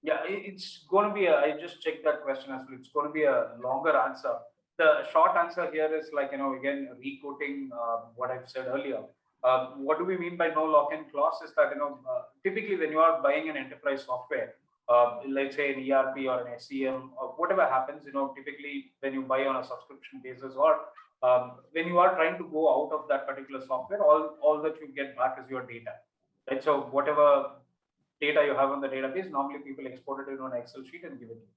Yeah, it's going to be I just checked that question as well. It's going to be a longer answer. The short answer here is again, re-quoting what I've said earlier. What do we mean by no lock-in clause is that, typically when you are buying an enterprise software, let's say an ERP or an SCM or whatever happens, typically when you buy on a subscription basis, or when you are trying to go out of that particular software, all that you get back is your data, right? So whatever data you have on the database, normally people export it into an Excel sheet and give it to you.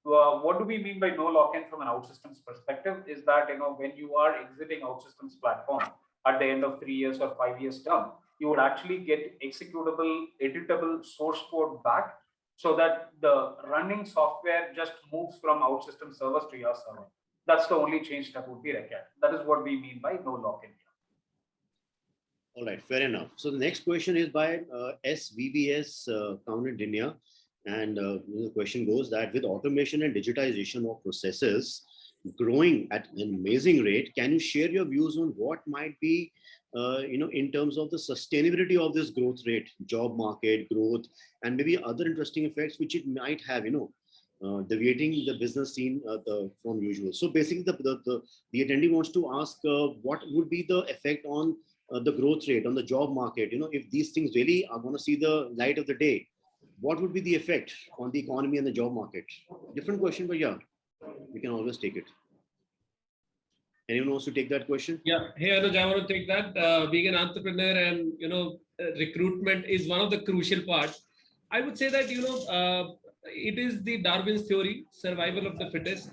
What do we mean by no lock-in from an Outsystems perspective is that, when you are exiting Outsystems platform at the end of 3 years or 5 years term, you would actually get executable, editable source code back, so that the running software just moves from Outsystems servers to your server. That's the only change that would be required. That is what we mean by no lock-in. All right, fair enough. So the next question is by SVBS Counted India. And the question goes that with automation and digitization of processes growing at an amazing rate, can you share your views on what might be, in terms of the sustainability of this growth rate, job market growth, and maybe other interesting effects which it might have, deviating the business scene from usual. So basically, the attendee wants to ask what would be the effect on the growth rate on the job market, if these things really are going to see the light of the day, what would be the effect on the economy and the job market? Different question, but yeah, we can always take it. Anyone wants to take that question? Yeah. Hey, Anuj, I want to take that. Being an entrepreneur and, recruitment is one of the crucial parts. I would say that, it is the Darwin's theory, survival of the fittest.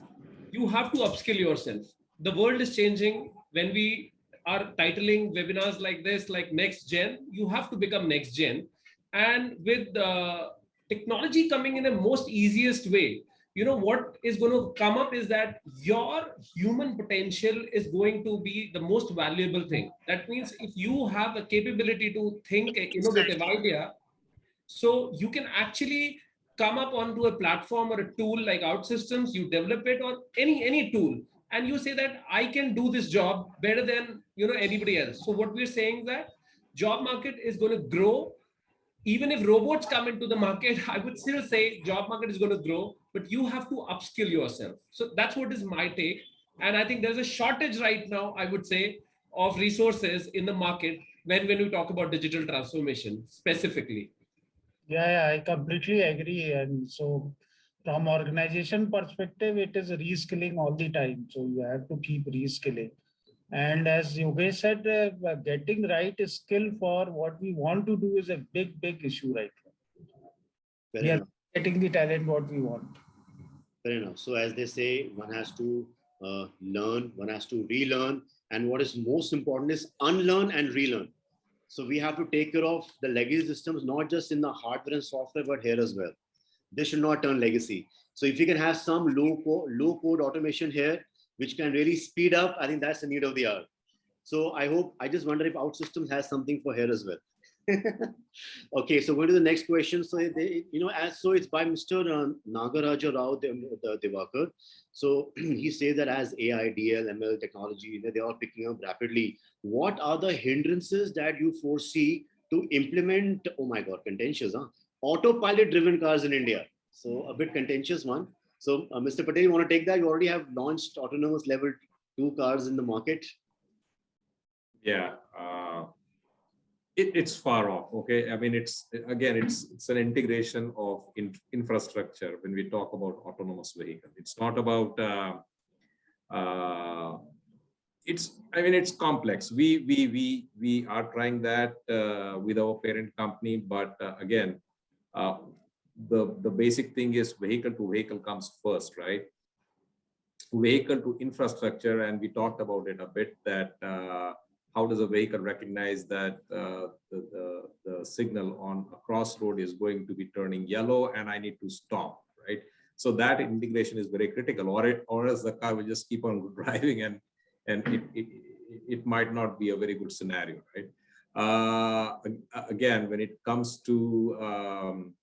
You have to upskill yourself. The world is changing. When we are titling webinars like this, like next gen, you have to become next gen. And with technology coming in a most easiest way, what is going to come up is that your human potential is going to be the most valuable thing. That means if you have a capability to think an innovative idea, so you can actually come up onto a platform or a tool like Outsystems, you develop it, or any tool, and you say that I can do this job better than anybody else. So what we're saying is that job market is going to grow. Even if robots come into the market, I would still say job market is going to grow, but you have to upskill yourself. So that's what is my take. And I think there's a shortage right now, I would say, of resources in the market when we talk about digital transformation specifically. Yeah, I completely agree. And so from organization perspective, it is reskilling all the time. So you have to keep reskilling. And as Yogesh said, getting right skill for what we want to do is a big, big issue right now. We are getting the talent what we want. Fair enough. So as they say, one has to learn, one has to relearn. And what is most important is unlearn and relearn. So we have to take care of the legacy systems, not just in the hardware and software, but here as well. This should not turn legacy. So if you can have some low code automation here, which can really speed up, I think that's the need of the hour. So I just wonder if Outsystems has something for here as well. Okay, so going to the next question. So it's by Mr. Nagaraja Rao Devakar. So he says that as AI, DL, ML technology, they are picking up rapidly. What are the hindrances that you foresee to implement? Oh my God, contentious, huh? Autopilot-driven cars in India. So a bit contentious one. So Mr. Patel, you want to take that? You already have launched autonomous level 2 cars in the market. Yeah. It's far off. Okay, I mean, it's an integration of infrastructure when we talk about autonomous vehicle. It's not about it's complex. We are trying that with our parent company, but again, the basic thing is vehicle to vehicle comes first, right? Vehicle to infrastructure, and we talked about it a bit, that how does a vehicle recognize that the signal on a crossroad is going to be turning yellow and I need to stop, right? So that integration is very critical, or else the car will just keep on driving and it might not be a very good scenario, right? Again, when it comes to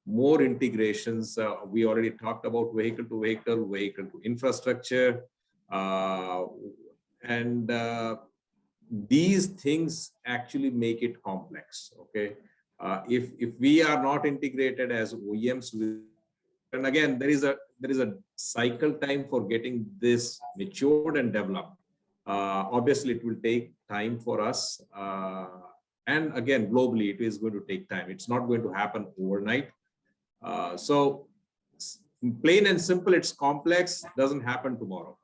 more integrations, we already talked about vehicle to vehicle, vehicle to infrastructure, and these things actually make it complex. Okay, if we are not integrated as OEMs with, and again, there is a cycle time for getting this matured and developed. Obviously, it will take time for us, and again, globally, it is going to take time. It's not going to happen overnight. So plain and simple, it's complex, doesn't happen tomorrow.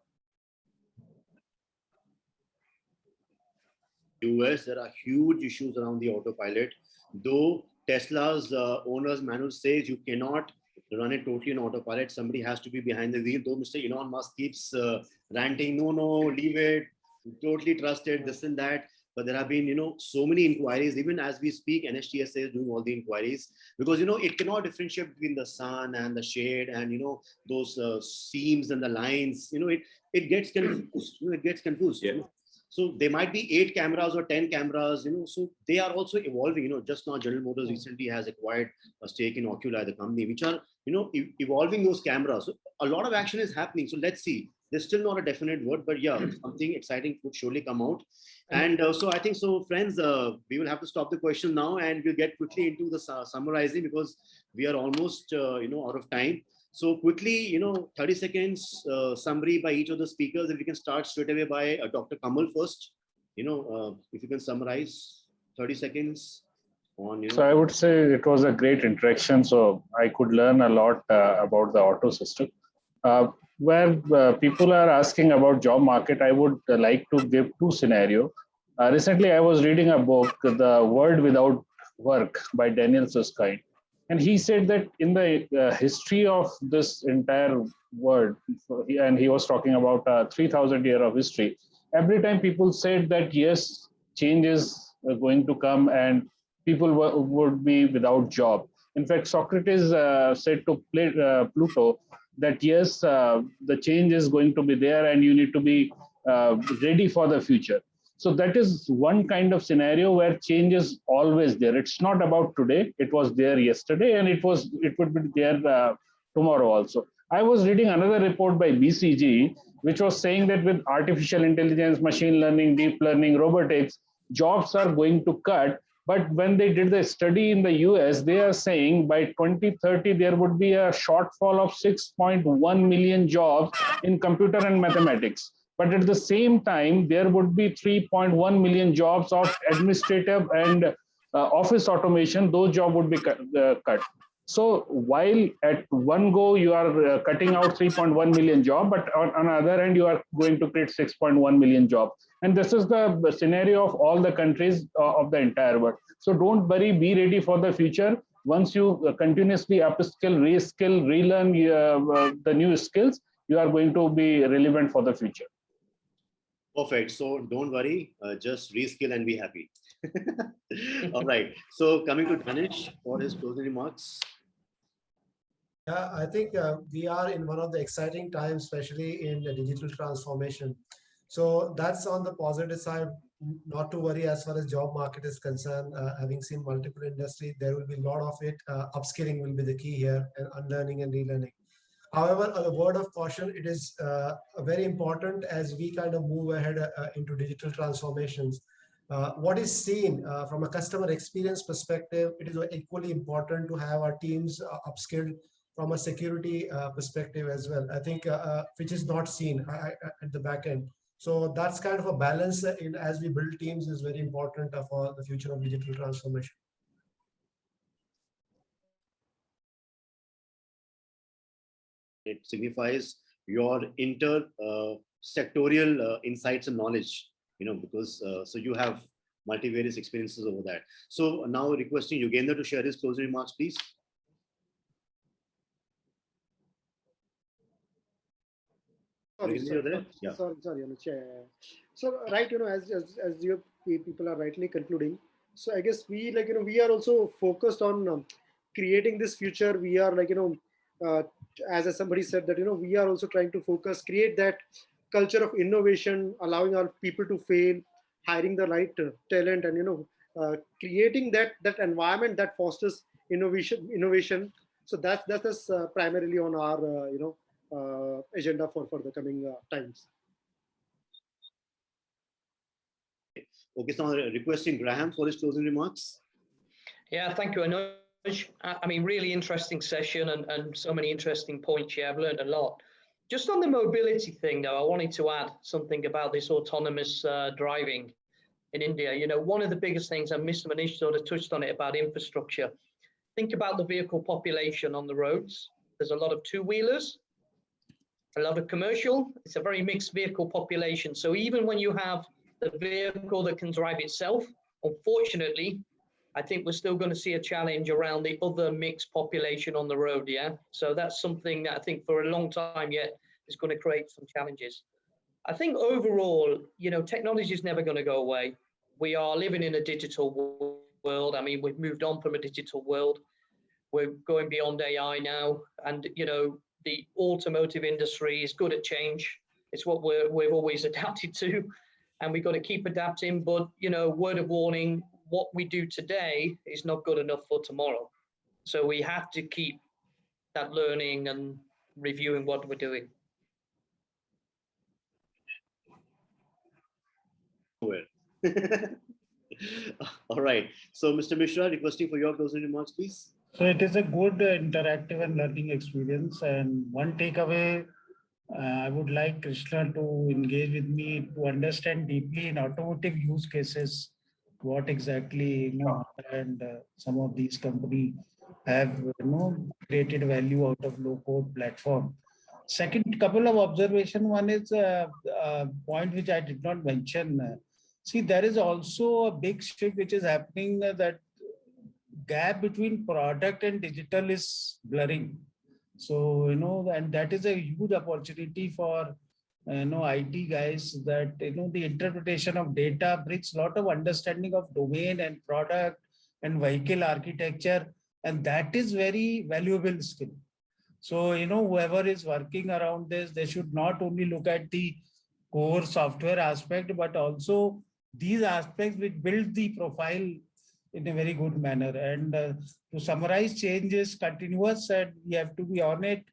US, there are huge issues around the autopilot. Though Tesla's owner's manual says you cannot run it totally on autopilot, somebody has to be behind the wheel. Though Mr. Elon Musk keeps ranting, no, leave it, totally trust it, this and that. But there have been, so many inquiries. Even as we speak, NHTSA is doing all the inquiries because, it cannot differentiate between the sun and the shade and, those seams and the lines. It gets confused. It gets confused. Yeah. So there might be 8 cameras or 10 cameras, so they are also evolving. Just now General Motors recently has acquired a stake in Oculi, the company, which are, evolving those cameras. So a lot of action is happening. So let's see. There's still not a definite word, but yeah, something exciting could surely come out. And so I think so, friends, we will have to stop the question now and we'll get quickly into the summarizing because we are almost, out of time. So quickly, 30 seconds summary by each of the speakers. If we can start straight away by Dr. Kamal first, if you can summarize 30 seconds on, So I would say it was a great interaction. So I could learn a lot about the auto system. where people are asking about job market, I would like to give two scenario. Recently, I was reading a book, The World Without Work by Daniel Susskind, and he said that in the history of this entire world, and he was talking about 3,000 year of history. Every time people said that yes, change is going to come and people would be without job. In fact, Socrates said to Pluto that yes, the change is going to be there and you need to be ready for the future. So that is one kind of scenario where change is always there. It's not about today. It was there yesterday and it would be there tomorrow also. I was reading another report by BCG, which was saying that with artificial intelligence, machine learning, deep learning, robotics, jobs are going to cut. But when they did the study in the US, they are saying by 2030, there would be a shortfall of 6.1 million jobs in computer and mathematics. But at the same time, there would be 3.1 million jobs of administrative and office automation. Those jobs would be cut. So while at one go you are cutting out 3.1 million job, but on the other end you are going to create 6.1 million jobs. And this is the scenario of all the countries of the entire world. So don't worry, be ready for the future. Once you continuously upskill, reskill, relearn the new skills, you are going to be relevant for the future. Perfect. So don't worry, just reskill and be happy. All right. So coming to Danish for his closing remarks. Yeah, I think we are in one of the exciting times, especially in the digital transformation. So that's on the positive side. Not to worry as far as job market is concerned. Having seen multiple industries, there will be a lot of it. Upskilling will be the key here, and unlearning and relearning. However, a word of caution, it is very important as we kind of move ahead into digital transformations. What is seen from a customer experience perspective, it is equally important to have our teams upskilled from a security perspective as well. I think which is not seen at the back end. So that's kind of a balance as we build teams is very important for the future of digital transformation. It signifies your sectorial insights and knowledge, because so you have multivarious experiences over that. So now requesting Yogender to share his closing remarks, please. Sorry, Anuj. So right, as you people are rightly concluding. So I guess we we are also focused on creating this future. We are as somebody said that we are also trying to create that culture of innovation, allowing our people to fail, hiring the right talent, and creating that environment that fosters innovation. So that's primarily on our agenda for the coming times. Okay, so requesting Graham for his closing remarks. Yeah, thank you, Anuj. I mean, really interesting session and so many interesting points here. I've learned a lot. Just on the mobility thing, though, I wanted to add something about this autonomous driving in India. One of the biggest things, and Mr. Manish sort of touched on it, about infrastructure. Think about the vehicle population on the roads. There's a lot of two-wheelers, a lot of commercial. It's a very mixed vehicle population. So even when you have the vehicle that can drive itself, unfortunately, I think we're still going to see a challenge around the other mixed population on the road. Yeah. So that's something that I think for a long time yet is going to create some challenges. I think overall, technology is never going to go away. We are living in a digital world. I mean, we've moved on from a digital world. We're going beyond AI now. And, the automotive industry is good at change. It's what we've always adapted to, and we've got to keep adapting. But, word of warning, what we do today is not good enough for tomorrow. So we have to keep that learning and reviewing what we're doing. All right. So, Mr. Mishra, requesting for your closing remarks, please. So it is a good interactive and learning experience. And one takeaway, I would like Krishna to engage with me to understand deeply in automotive use cases what exactly and some of these companies have created value out of low code platform. Second couple of observation. One is a point which I did not mention. See, there is also a big shift which is happening, that gap between product and digital is blurring. So, and that is a huge opportunity for, IT guys, that, the interpretation of data brings a lot of understanding of domain and product and vehicle architecture. And that is very valuable skill. So, whoever is working around this, they should not only look at the core software aspect, but also these aspects which build the profile in a very good manner. And to summarize, change is continuous and we have to be on it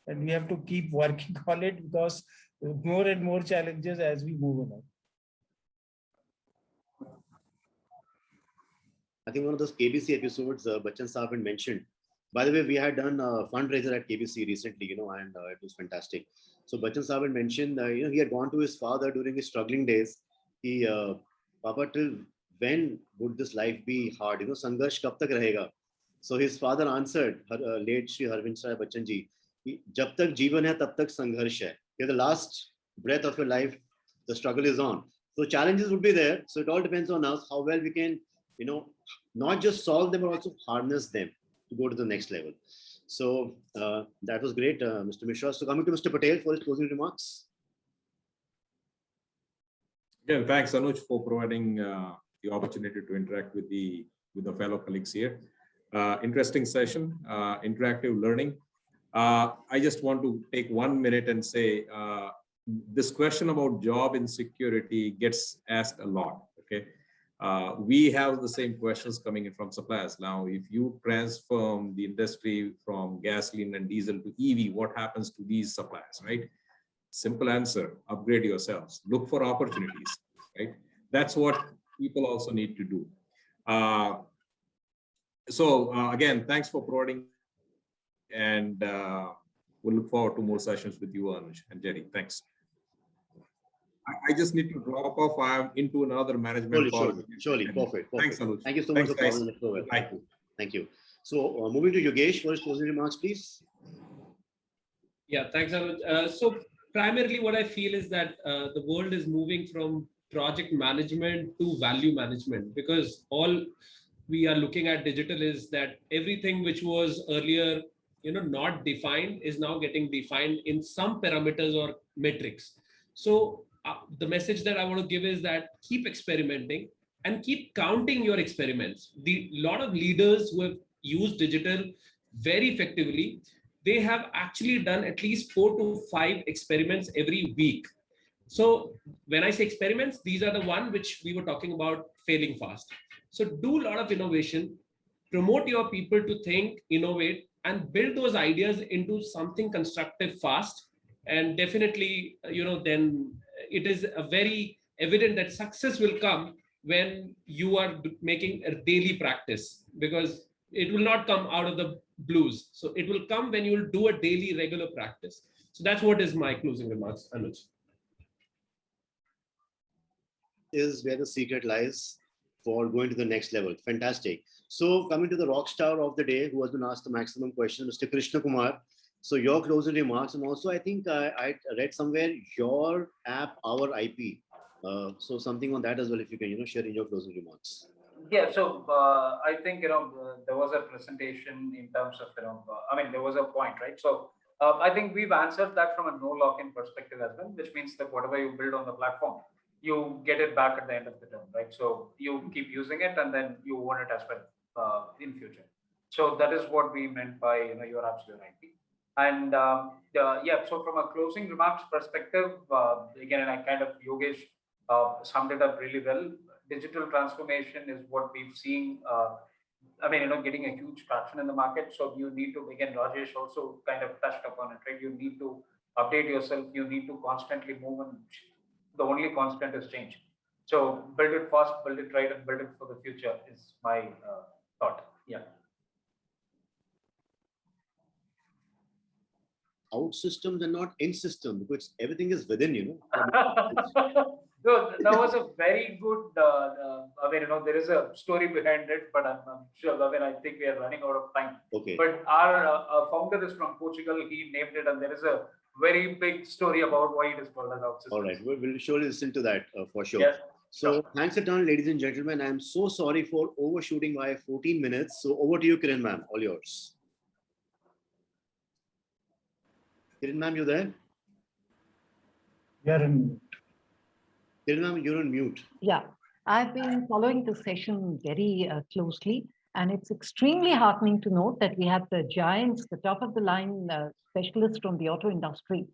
and we have to keep working on it, because more and more challenges as we move along. I think one of those KBC episodes Bachchan Saab had mentioned. By the way, we had done a fundraiser at KBC recently, and it was fantastic. So Bachchan Saab had mentioned, he had gone to his father during his struggling days. He, Papa, till when would this life be hard? Sangharsh kab tak rahega? So his father answered, late Shri Harvind Sai Bachchan ji, jab tak jeevan hai, tab tak sangharsh hai. The last breath of your life, the struggle is on. So challenges would be there. So it all depends on us, how well we can, not just solve them, but also harness them to go to the next level. So that was great, Mr. Mishra. So coming to Mr. Patel for his closing remarks. Again, thanks, Anuj, for providing the opportunity to interact with the fellow colleagues here. Interesting session, interactive learning. I just want to take 1 minute and say this question about job insecurity gets asked a lot. Okay, we have the same questions coming in from suppliers. Now, if you transform the industry from gasoline and diesel to EV, what happens to these suppliers, right? Simple answer: upgrade yourselves, look for opportunities, right? That's what people also need to do. Again, thanks for providing, and we'll look forward to more sessions with you, Anuj and Jerry. Thanks. I just need to drop off. I'm into another management call. Surely. Perfect. Thanks, Anuj. Thank you so much for calling. Thank you. So moving to Yogesh for his closing remarks, please. Yeah, thanks, Anuj. So primarily what I feel is that the world is moving from project management to value management, because all we are looking at digital is that everything which was earlier, not defined is now getting defined in some parameters or metrics. So the message that I want to give is that keep experimenting and keep counting your experiments. The lot of leaders who have used digital very effectively, they have actually done at least 4 to 5 experiments every week. So when I say experiments, these are the one which we were talking about failing fast. So do a lot of innovation, promote your people to think, innovate, and build those ideas into something constructive fast. And definitely, then it is a very evident that success will come when you are making a daily practice, because it will not come out of the blues. So it will come when you will do a daily regular practice. So that's what is my closing remarks, Anuj. Is where the secret lies for going to the next level. Fantastic. So coming to the rock star of the day, who has been asked the maximum question, Mr. Krishnakumar. So your closing remarks, and also I think I read somewhere your app, our IP. So something on that as well, if you can, share in your closing remarks. Yeah, so I think, there was a presentation in terms of, there was a point, right? So I think we've answered that from a no lock-in perspective as well, which means that whatever you build on the platform, you get it back at the end of the term, right? So you keep using it and then you own it as well in future. So that is what we meant by, your apps, your IP. And yeah, so from a closing remarks perspective, again, and I kind of, Yogesh summed it up really well. Digital transformation is what we've seen, getting a huge traction in the market. So you need to, again, Rajesh also kind of touched upon it, right? You need to update yourself. You need to constantly move, and the only constant is change. So build it fast, build it right, and build it for the future is my thought. Yeah. Outsystems and not in system, because everything is within, So that was a very good, there is a story behind it, but I'm sure, I think we are running out of time. Okay. But our founder is from Portugal. He named it, and there is a very big story about why it is called as Outsystems. All right, we'll surely listen to that for sure. Yeah. So Sure. thanks a ton, ladies and gentlemen. I'm so sorry for overshooting by 14 minutes. So over to you, Kiran ma'am, all yours. Kiran ma'am, you there? We are in. Kiran ma'am, you're on mute. Yeah, I've been following the session very closely, and it's extremely heartening to note that we have the giants, the top of the line specialists from the auto industry,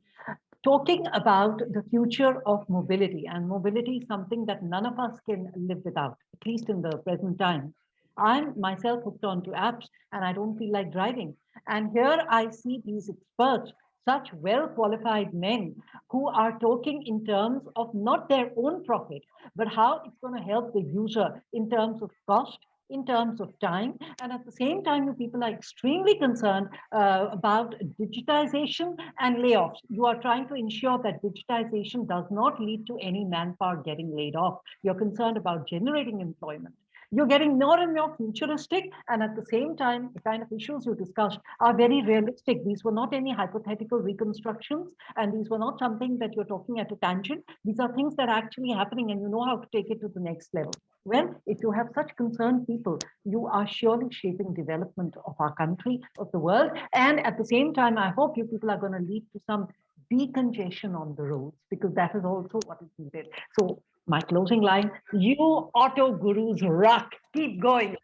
talking about the future of mobility. And mobility is something that none of us can live without, at least in the present time. I'm myself hooked onto apps and I don't feel like driving. And here I see these experts, such well qualified men who are talking in terms of not their own profit, but how it's going to help the user in terms of cost, in terms of time. And at the same time, you people are extremely concerned about digitization and layoffs. You are trying to ensure that digitization does not lead to any manpower getting laid off. You're concerned about generating employment. You're getting more and more futuristic, and at the same time, the kind of issues you discussed are very realistic. These were not any hypothetical reconstructions, and these were not something that you're talking at a tangent. These are things that are actually happening, and you know how to take it to the next level. Well, if you have such concerned people, you are surely shaping development of our country, of the world. And at the same time, I hope you people are going to lead to some decongestion on the roads, because that is also what is needed. So my closing line, you auto gurus rock. Keep going.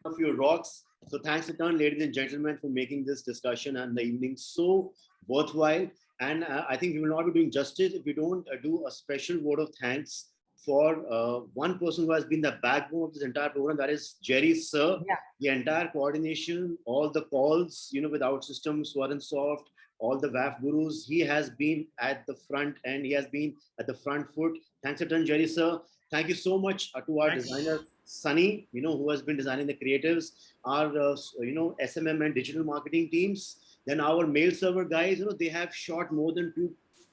Of your rocks. So thanks a ton, ladies and gentlemen, for making this discussion and the evening so worthwhile. And I think we will not be doing justice if we don't do a special word of thanks for one person who has been the backbone of this entire program, that is Jerry Sir. Yeah. The entire coordination, all the calls, with Outsystems, Swaran Soft, all the WAF gurus, he has been at the front end. He has been at the front foot. Thanks a ton, Jerry Sir. Thank you so much to our designer, Sunny, who has been designing the creatives, our, SMM and digital marketing teams. Then our mail server guys, they have shot more than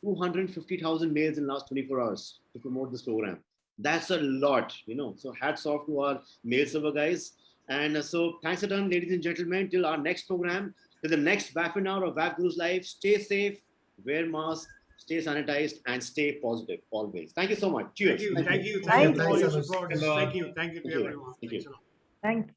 250,000 mails in the last 24 hours to promote this program. That's a lot, So hats off to our mail server guys. And so thanks a ton, ladies and gentlemen, till our next program, till the next WAFinar or WAF Gurus Live. Stay safe, wear masks, stay sanitized, and stay positive always. Thank you so much. Cheers. Thank you. Thank for all you. your support. Thank you to everyone. Thank you. Thank you.